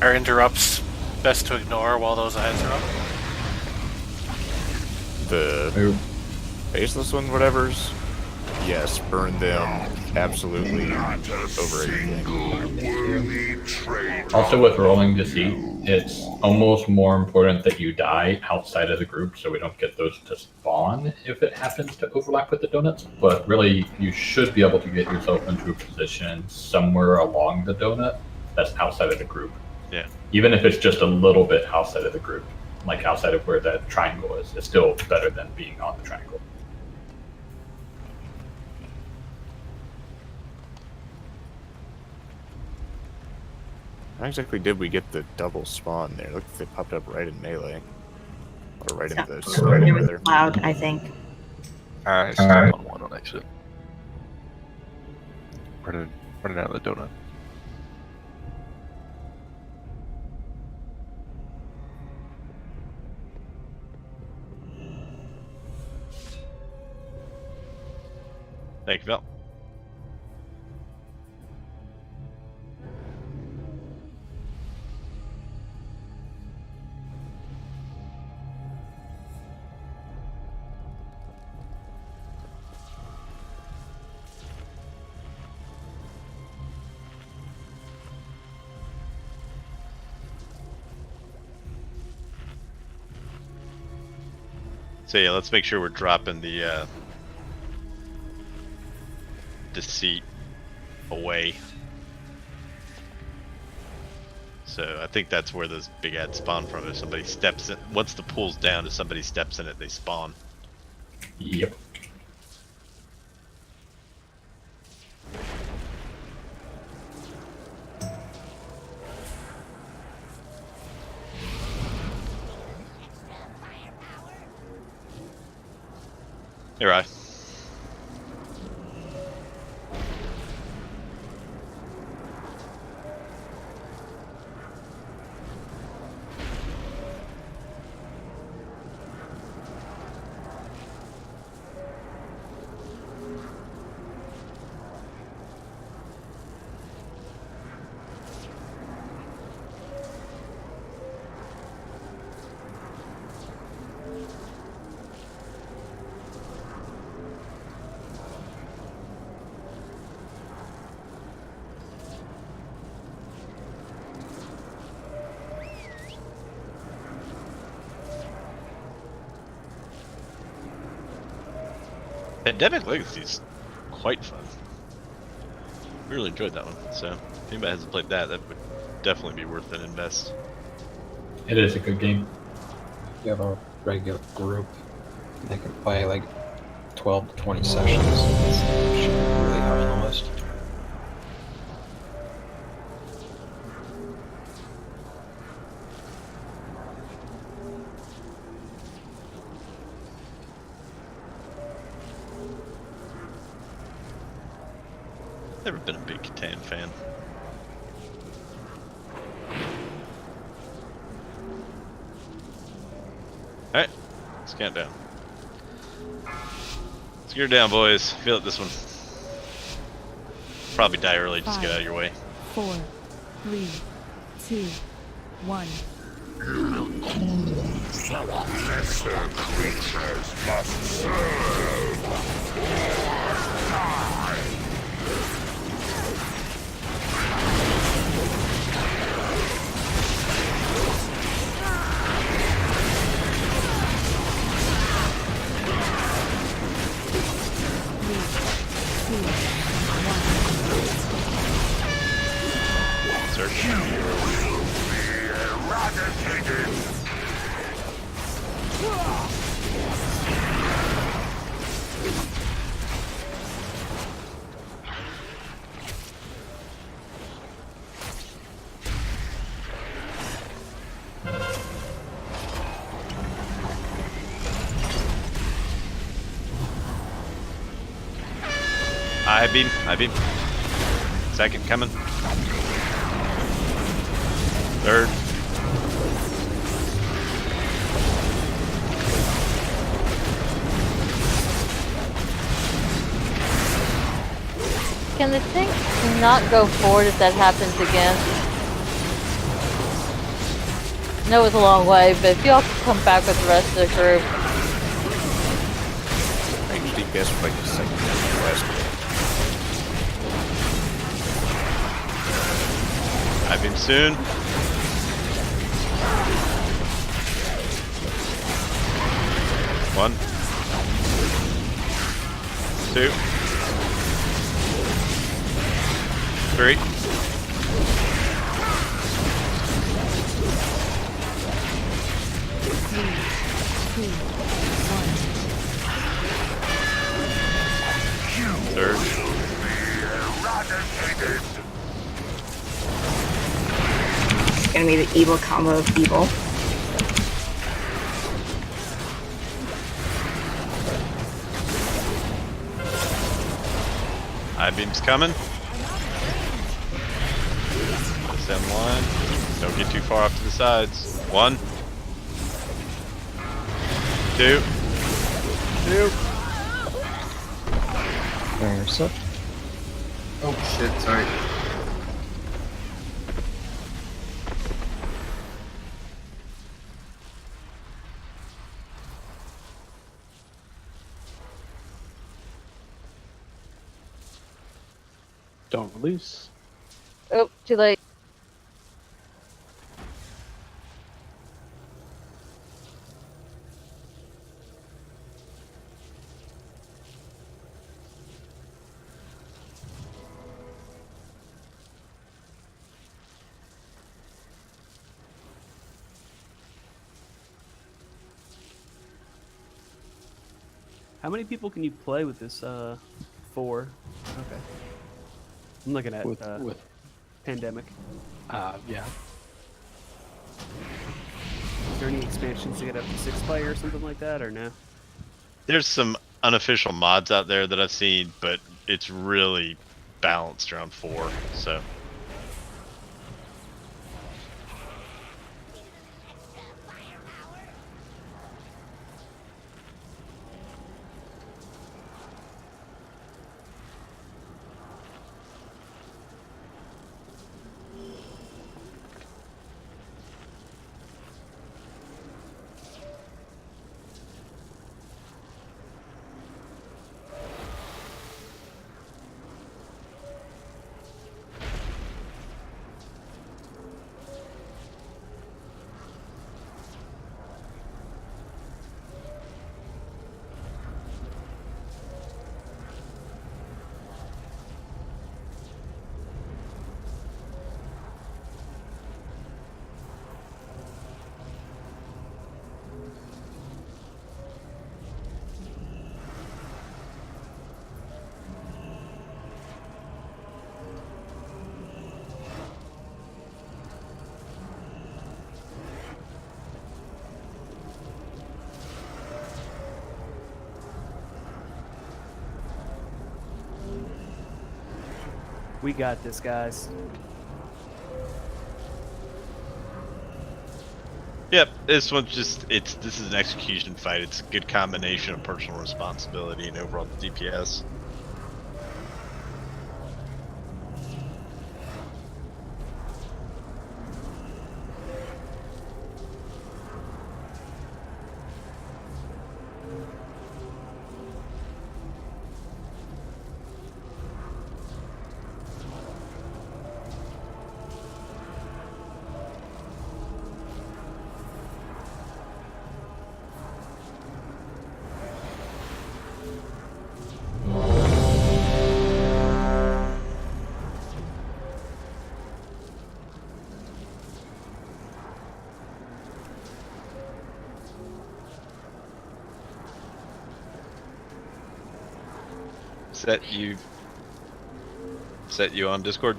Speaker 17: Are interrupts best to ignore while those eyes are up?
Speaker 14: The faceless one, whatever's. Yes, burn them. Absolutely. Over anything.
Speaker 6: Also, with rolling to see, it's almost more important that you die outside of the group so we don't get those to spawn if it happens to overlap with the donuts. But really, you should be able to get yourself into a position somewhere along the donut that's outside of the group.
Speaker 1: Yeah.
Speaker 6: Even if it's just a little bit outside of the group, like outside of where that triangle is, it's still better than being on the triangle.
Speaker 14: How exactly did we get the double spawn there? Look, they popped up right in melee. Or right into the spread
Speaker 7: It was
Speaker 14: rather.
Speaker 7: loud, I think.
Speaker 20: Alright, still on 1 on exit. Running out of the donut.
Speaker 1: Thank you, Bill. So yeah, let's make sure we're dropping the deceit away. So I think that's where those big ads spawn from. If somebody steps in, once the pool's down, if somebody steps in it, they spawn.
Speaker 6: Yep.
Speaker 1: Here I. Pandemic Legacy is quite fun. Really enjoyed that one. So if anybody hasn't played that, that would definitely be worth an invest.
Speaker 6: It is a good game.
Speaker 2: You have a regular group, they can play like 12 to 20 sessions. It's really high on the list.
Speaker 1: Never been a big Catan fan. Alright, let's count down. Let's gear down, boys. Feel it this one. Probably die early, just get out of your way.
Speaker 19: 4, 3, 2, 1.
Speaker 9: Lesser creatures must serve.
Speaker 1: Search.
Speaker 9: You will be eradicated.
Speaker 1: I beam. Second coming. Third.
Speaker 4: Can the tank not go forward if that happens again? I know it's a long way, but if y'all can come back with the rest of the group.
Speaker 14: I usually guess like the second last.
Speaker 1: I beam soon. One. Two. Three. Third.
Speaker 7: It's gonna be the evil combo of evil.
Speaker 1: I-beam's coming. Down the line. Don't get too far off to the sides. 1. 2.
Speaker 2: Banger set.
Speaker 13: Oh shit, sorry.
Speaker 15: Don't release.
Speaker 4: Oh, too late.
Speaker 5: How many people can you play with this? 4. Okay. I'm looking at
Speaker 15: with
Speaker 5: Pandemic.
Speaker 15: Yeah.
Speaker 5: Is there any expansions to get up to 6 player or something like that, or no?
Speaker 1: There's some unofficial mods out there that I've seen, but it's really balanced around 4. So.
Speaker 5: We got this, guys.
Speaker 1: Yep, this one's just this is an execution fight. It's a good combination of personal responsibility and overall DPS. Set you on Discord?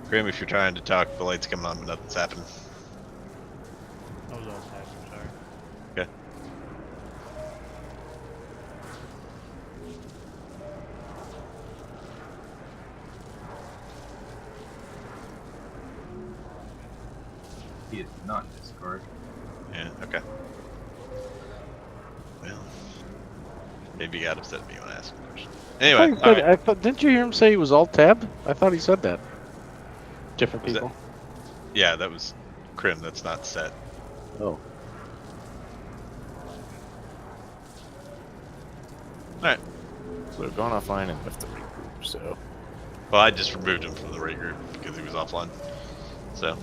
Speaker 1: Grim, if you're trying to talk, the light's coming on, but nothing's happening.
Speaker 12: I was all typing, sorry.
Speaker 1: Okay.
Speaker 13: He is not Discord.
Speaker 1: Yeah, okay. Well, maybe you got upset at me when I asked him a question. Anyway,
Speaker 15: I thought, didn't you hear him say he was alt tab? I thought he said that. Different
Speaker 1: Was
Speaker 15: people.
Speaker 1: Yeah, that was Crim. That's not set.
Speaker 15: Oh.
Speaker 1: Alright.
Speaker 14: Would have gone offline and left the regroup, so.
Speaker 1: Well, I just removed him from the raid group because he was offline. So.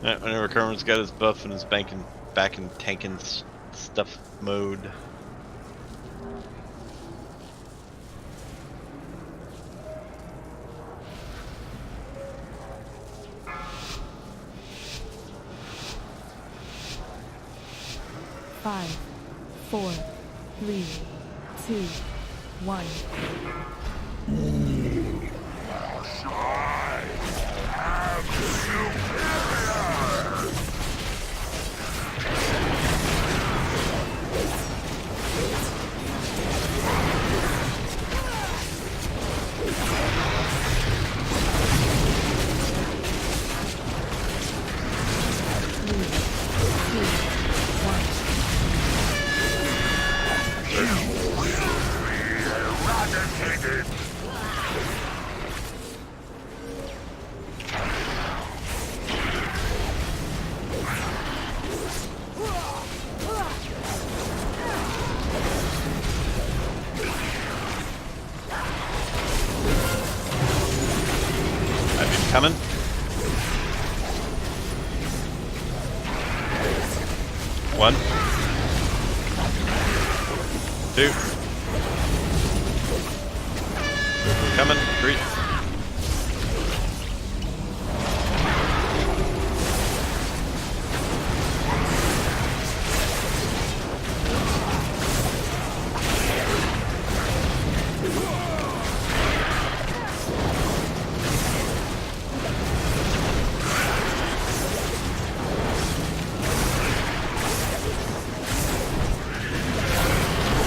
Speaker 1: Alright, whenever Kermit's got his buff and his back in tanking stuff mode.
Speaker 19: Five, 4, 3, 2, 1.
Speaker 1: I've been coming. One. Two. Coming. Three.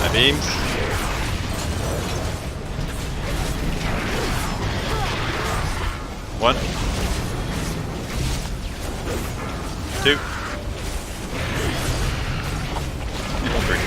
Speaker 1: My beams. One. Two. Three.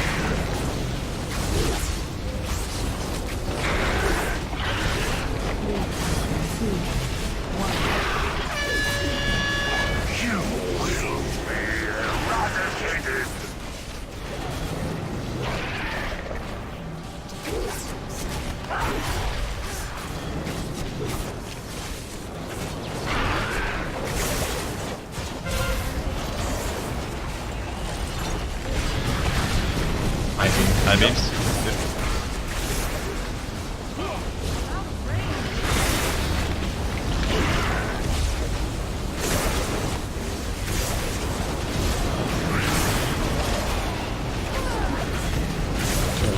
Speaker 1: High beams.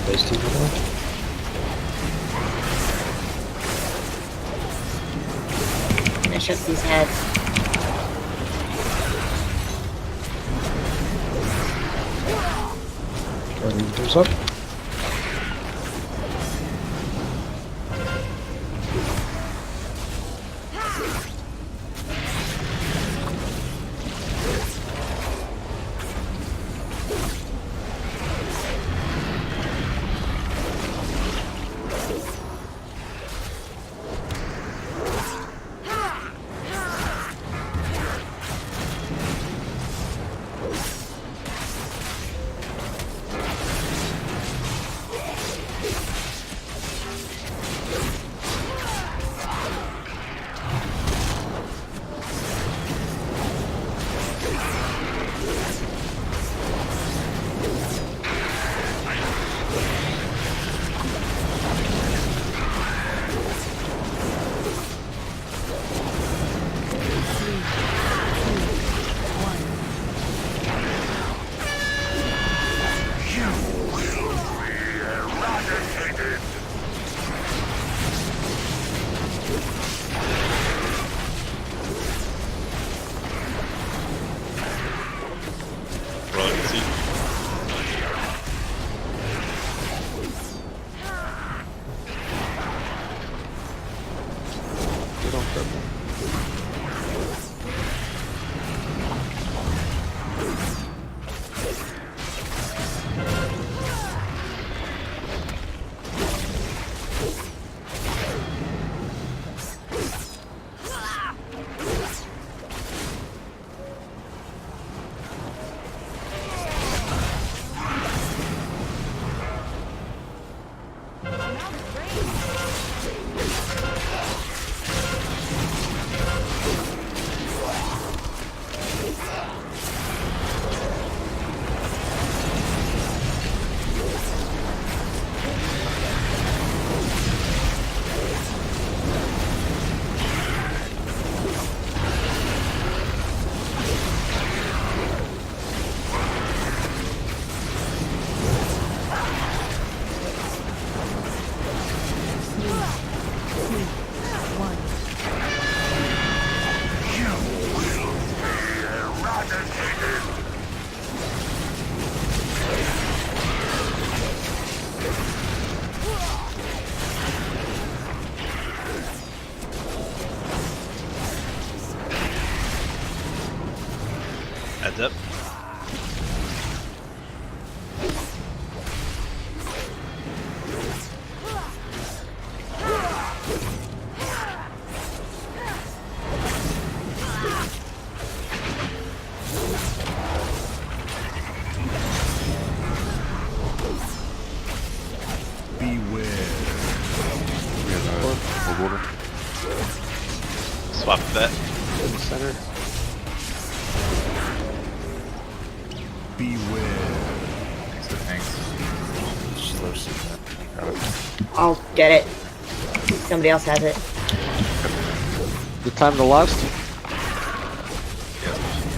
Speaker 2: Those two people.
Speaker 7: Finish up these heads.
Speaker 2: There's up.
Speaker 1: Swap that.
Speaker 15: In the center.
Speaker 9: Beware.
Speaker 13: Thanks.
Speaker 14: Slow season.
Speaker 7: I'll get it. Somebody else has it.
Speaker 16: Good time to last.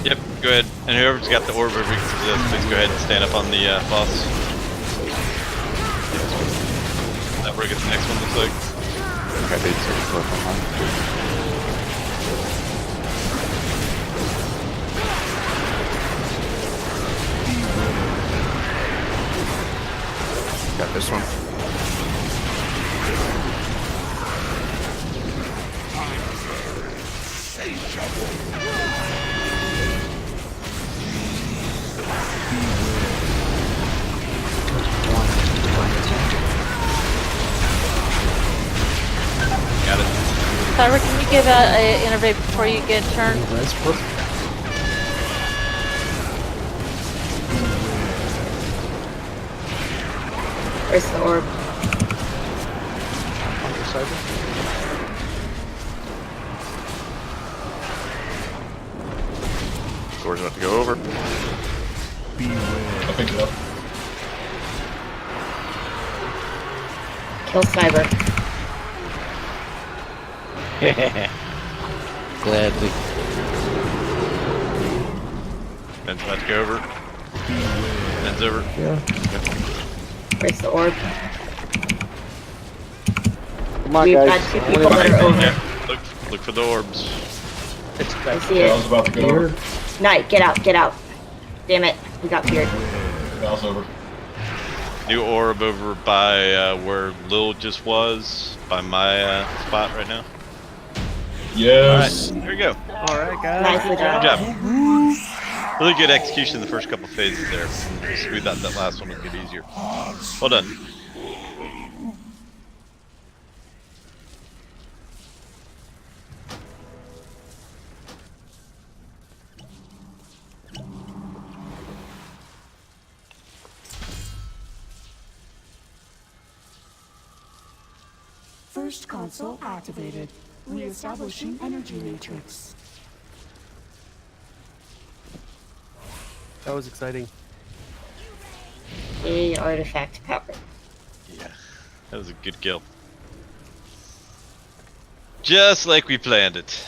Speaker 1: Yep, go ahead. And whoever's got the orb of weakness, please go ahead and stand up on the boss. That where we get the next one, looks like.
Speaker 14: Okay, they took a on mine. Got this one.
Speaker 1: Got it.
Speaker 4: Cyber, can you give out an innervate before you get turned?
Speaker 7: Where's the orb?
Speaker 15: On your Cyber.
Speaker 14: Sword's about to go over.
Speaker 10: I'll pick it up.
Speaker 7: Kill Cyber.
Speaker 16: Gladly.
Speaker 1: Ben's about to go over. Ben's over.
Speaker 16: Yeah.
Speaker 7: Where's the orb?
Speaker 16: Come on,
Speaker 7: We've
Speaker 16: guys.
Speaker 7: got two people that are over.
Speaker 1: Yeah, look for the orbs.
Speaker 4: It's
Speaker 7: I
Speaker 4: back.
Speaker 7: see
Speaker 10: I was
Speaker 7: it.
Speaker 10: about to go over.
Speaker 7: Knight, get out, get out. Damn it, we got feared.
Speaker 10: I was over.
Speaker 1: New orb over by where Lil just was, by my spot right now.
Speaker 10: Yes.
Speaker 1: Alright, here we go.
Speaker 5: Alright, guys.
Speaker 7: Nicely
Speaker 1: Good
Speaker 7: done.
Speaker 1: job. Really good execution in the first couple phases there. Smooth out that last one and get easier. Well done.
Speaker 8: First console activated. Re-establishing energy matrix.
Speaker 5: That was exciting.
Speaker 7: A artifact power.
Speaker 1: Yeah, that was a good kill. Just like we planned it.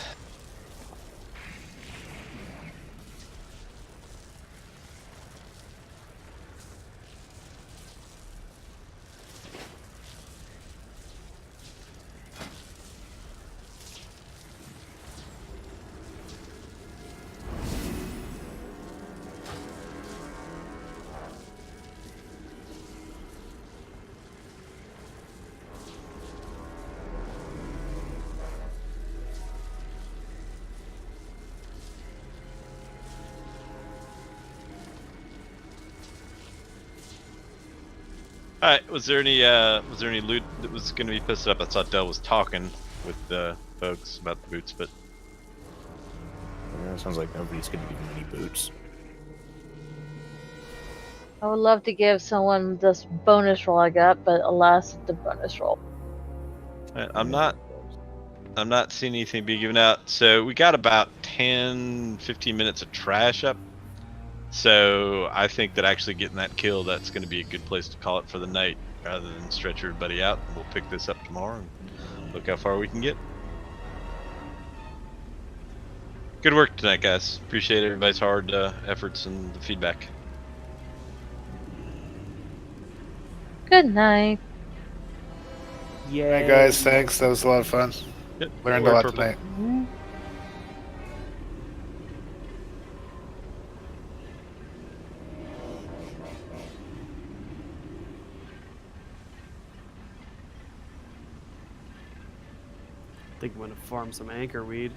Speaker 1: Alright, was there any loot that was gonna be pissed up? I thought Del was talking with the folks about the boots, but
Speaker 14: Yeah, sounds like nobody's gonna give me any boots.
Speaker 4: I would love to give someone this bonus roll I got, but alas, the bonus roll.
Speaker 1: I'm not seeing anything be given out. So we got about 10-15 minutes of trash up. So I think that actually getting that kill, that's going to be a good place to call it for the night, rather than stretch everybody out. We'll pick this up tomorrow and look how far we can get. Good work tonight, guys. Appreciate everybody's hard efforts and the feedback.
Speaker 4: Good night.
Speaker 5: Yeah.
Speaker 18: Hey guys, thanks. That was a lot of fun.
Speaker 1: Yep.
Speaker 18: Learned a
Speaker 1: Good
Speaker 18: lot
Speaker 1: work,
Speaker 18: tonight.
Speaker 5: I think I'm gonna farm some anchor weed.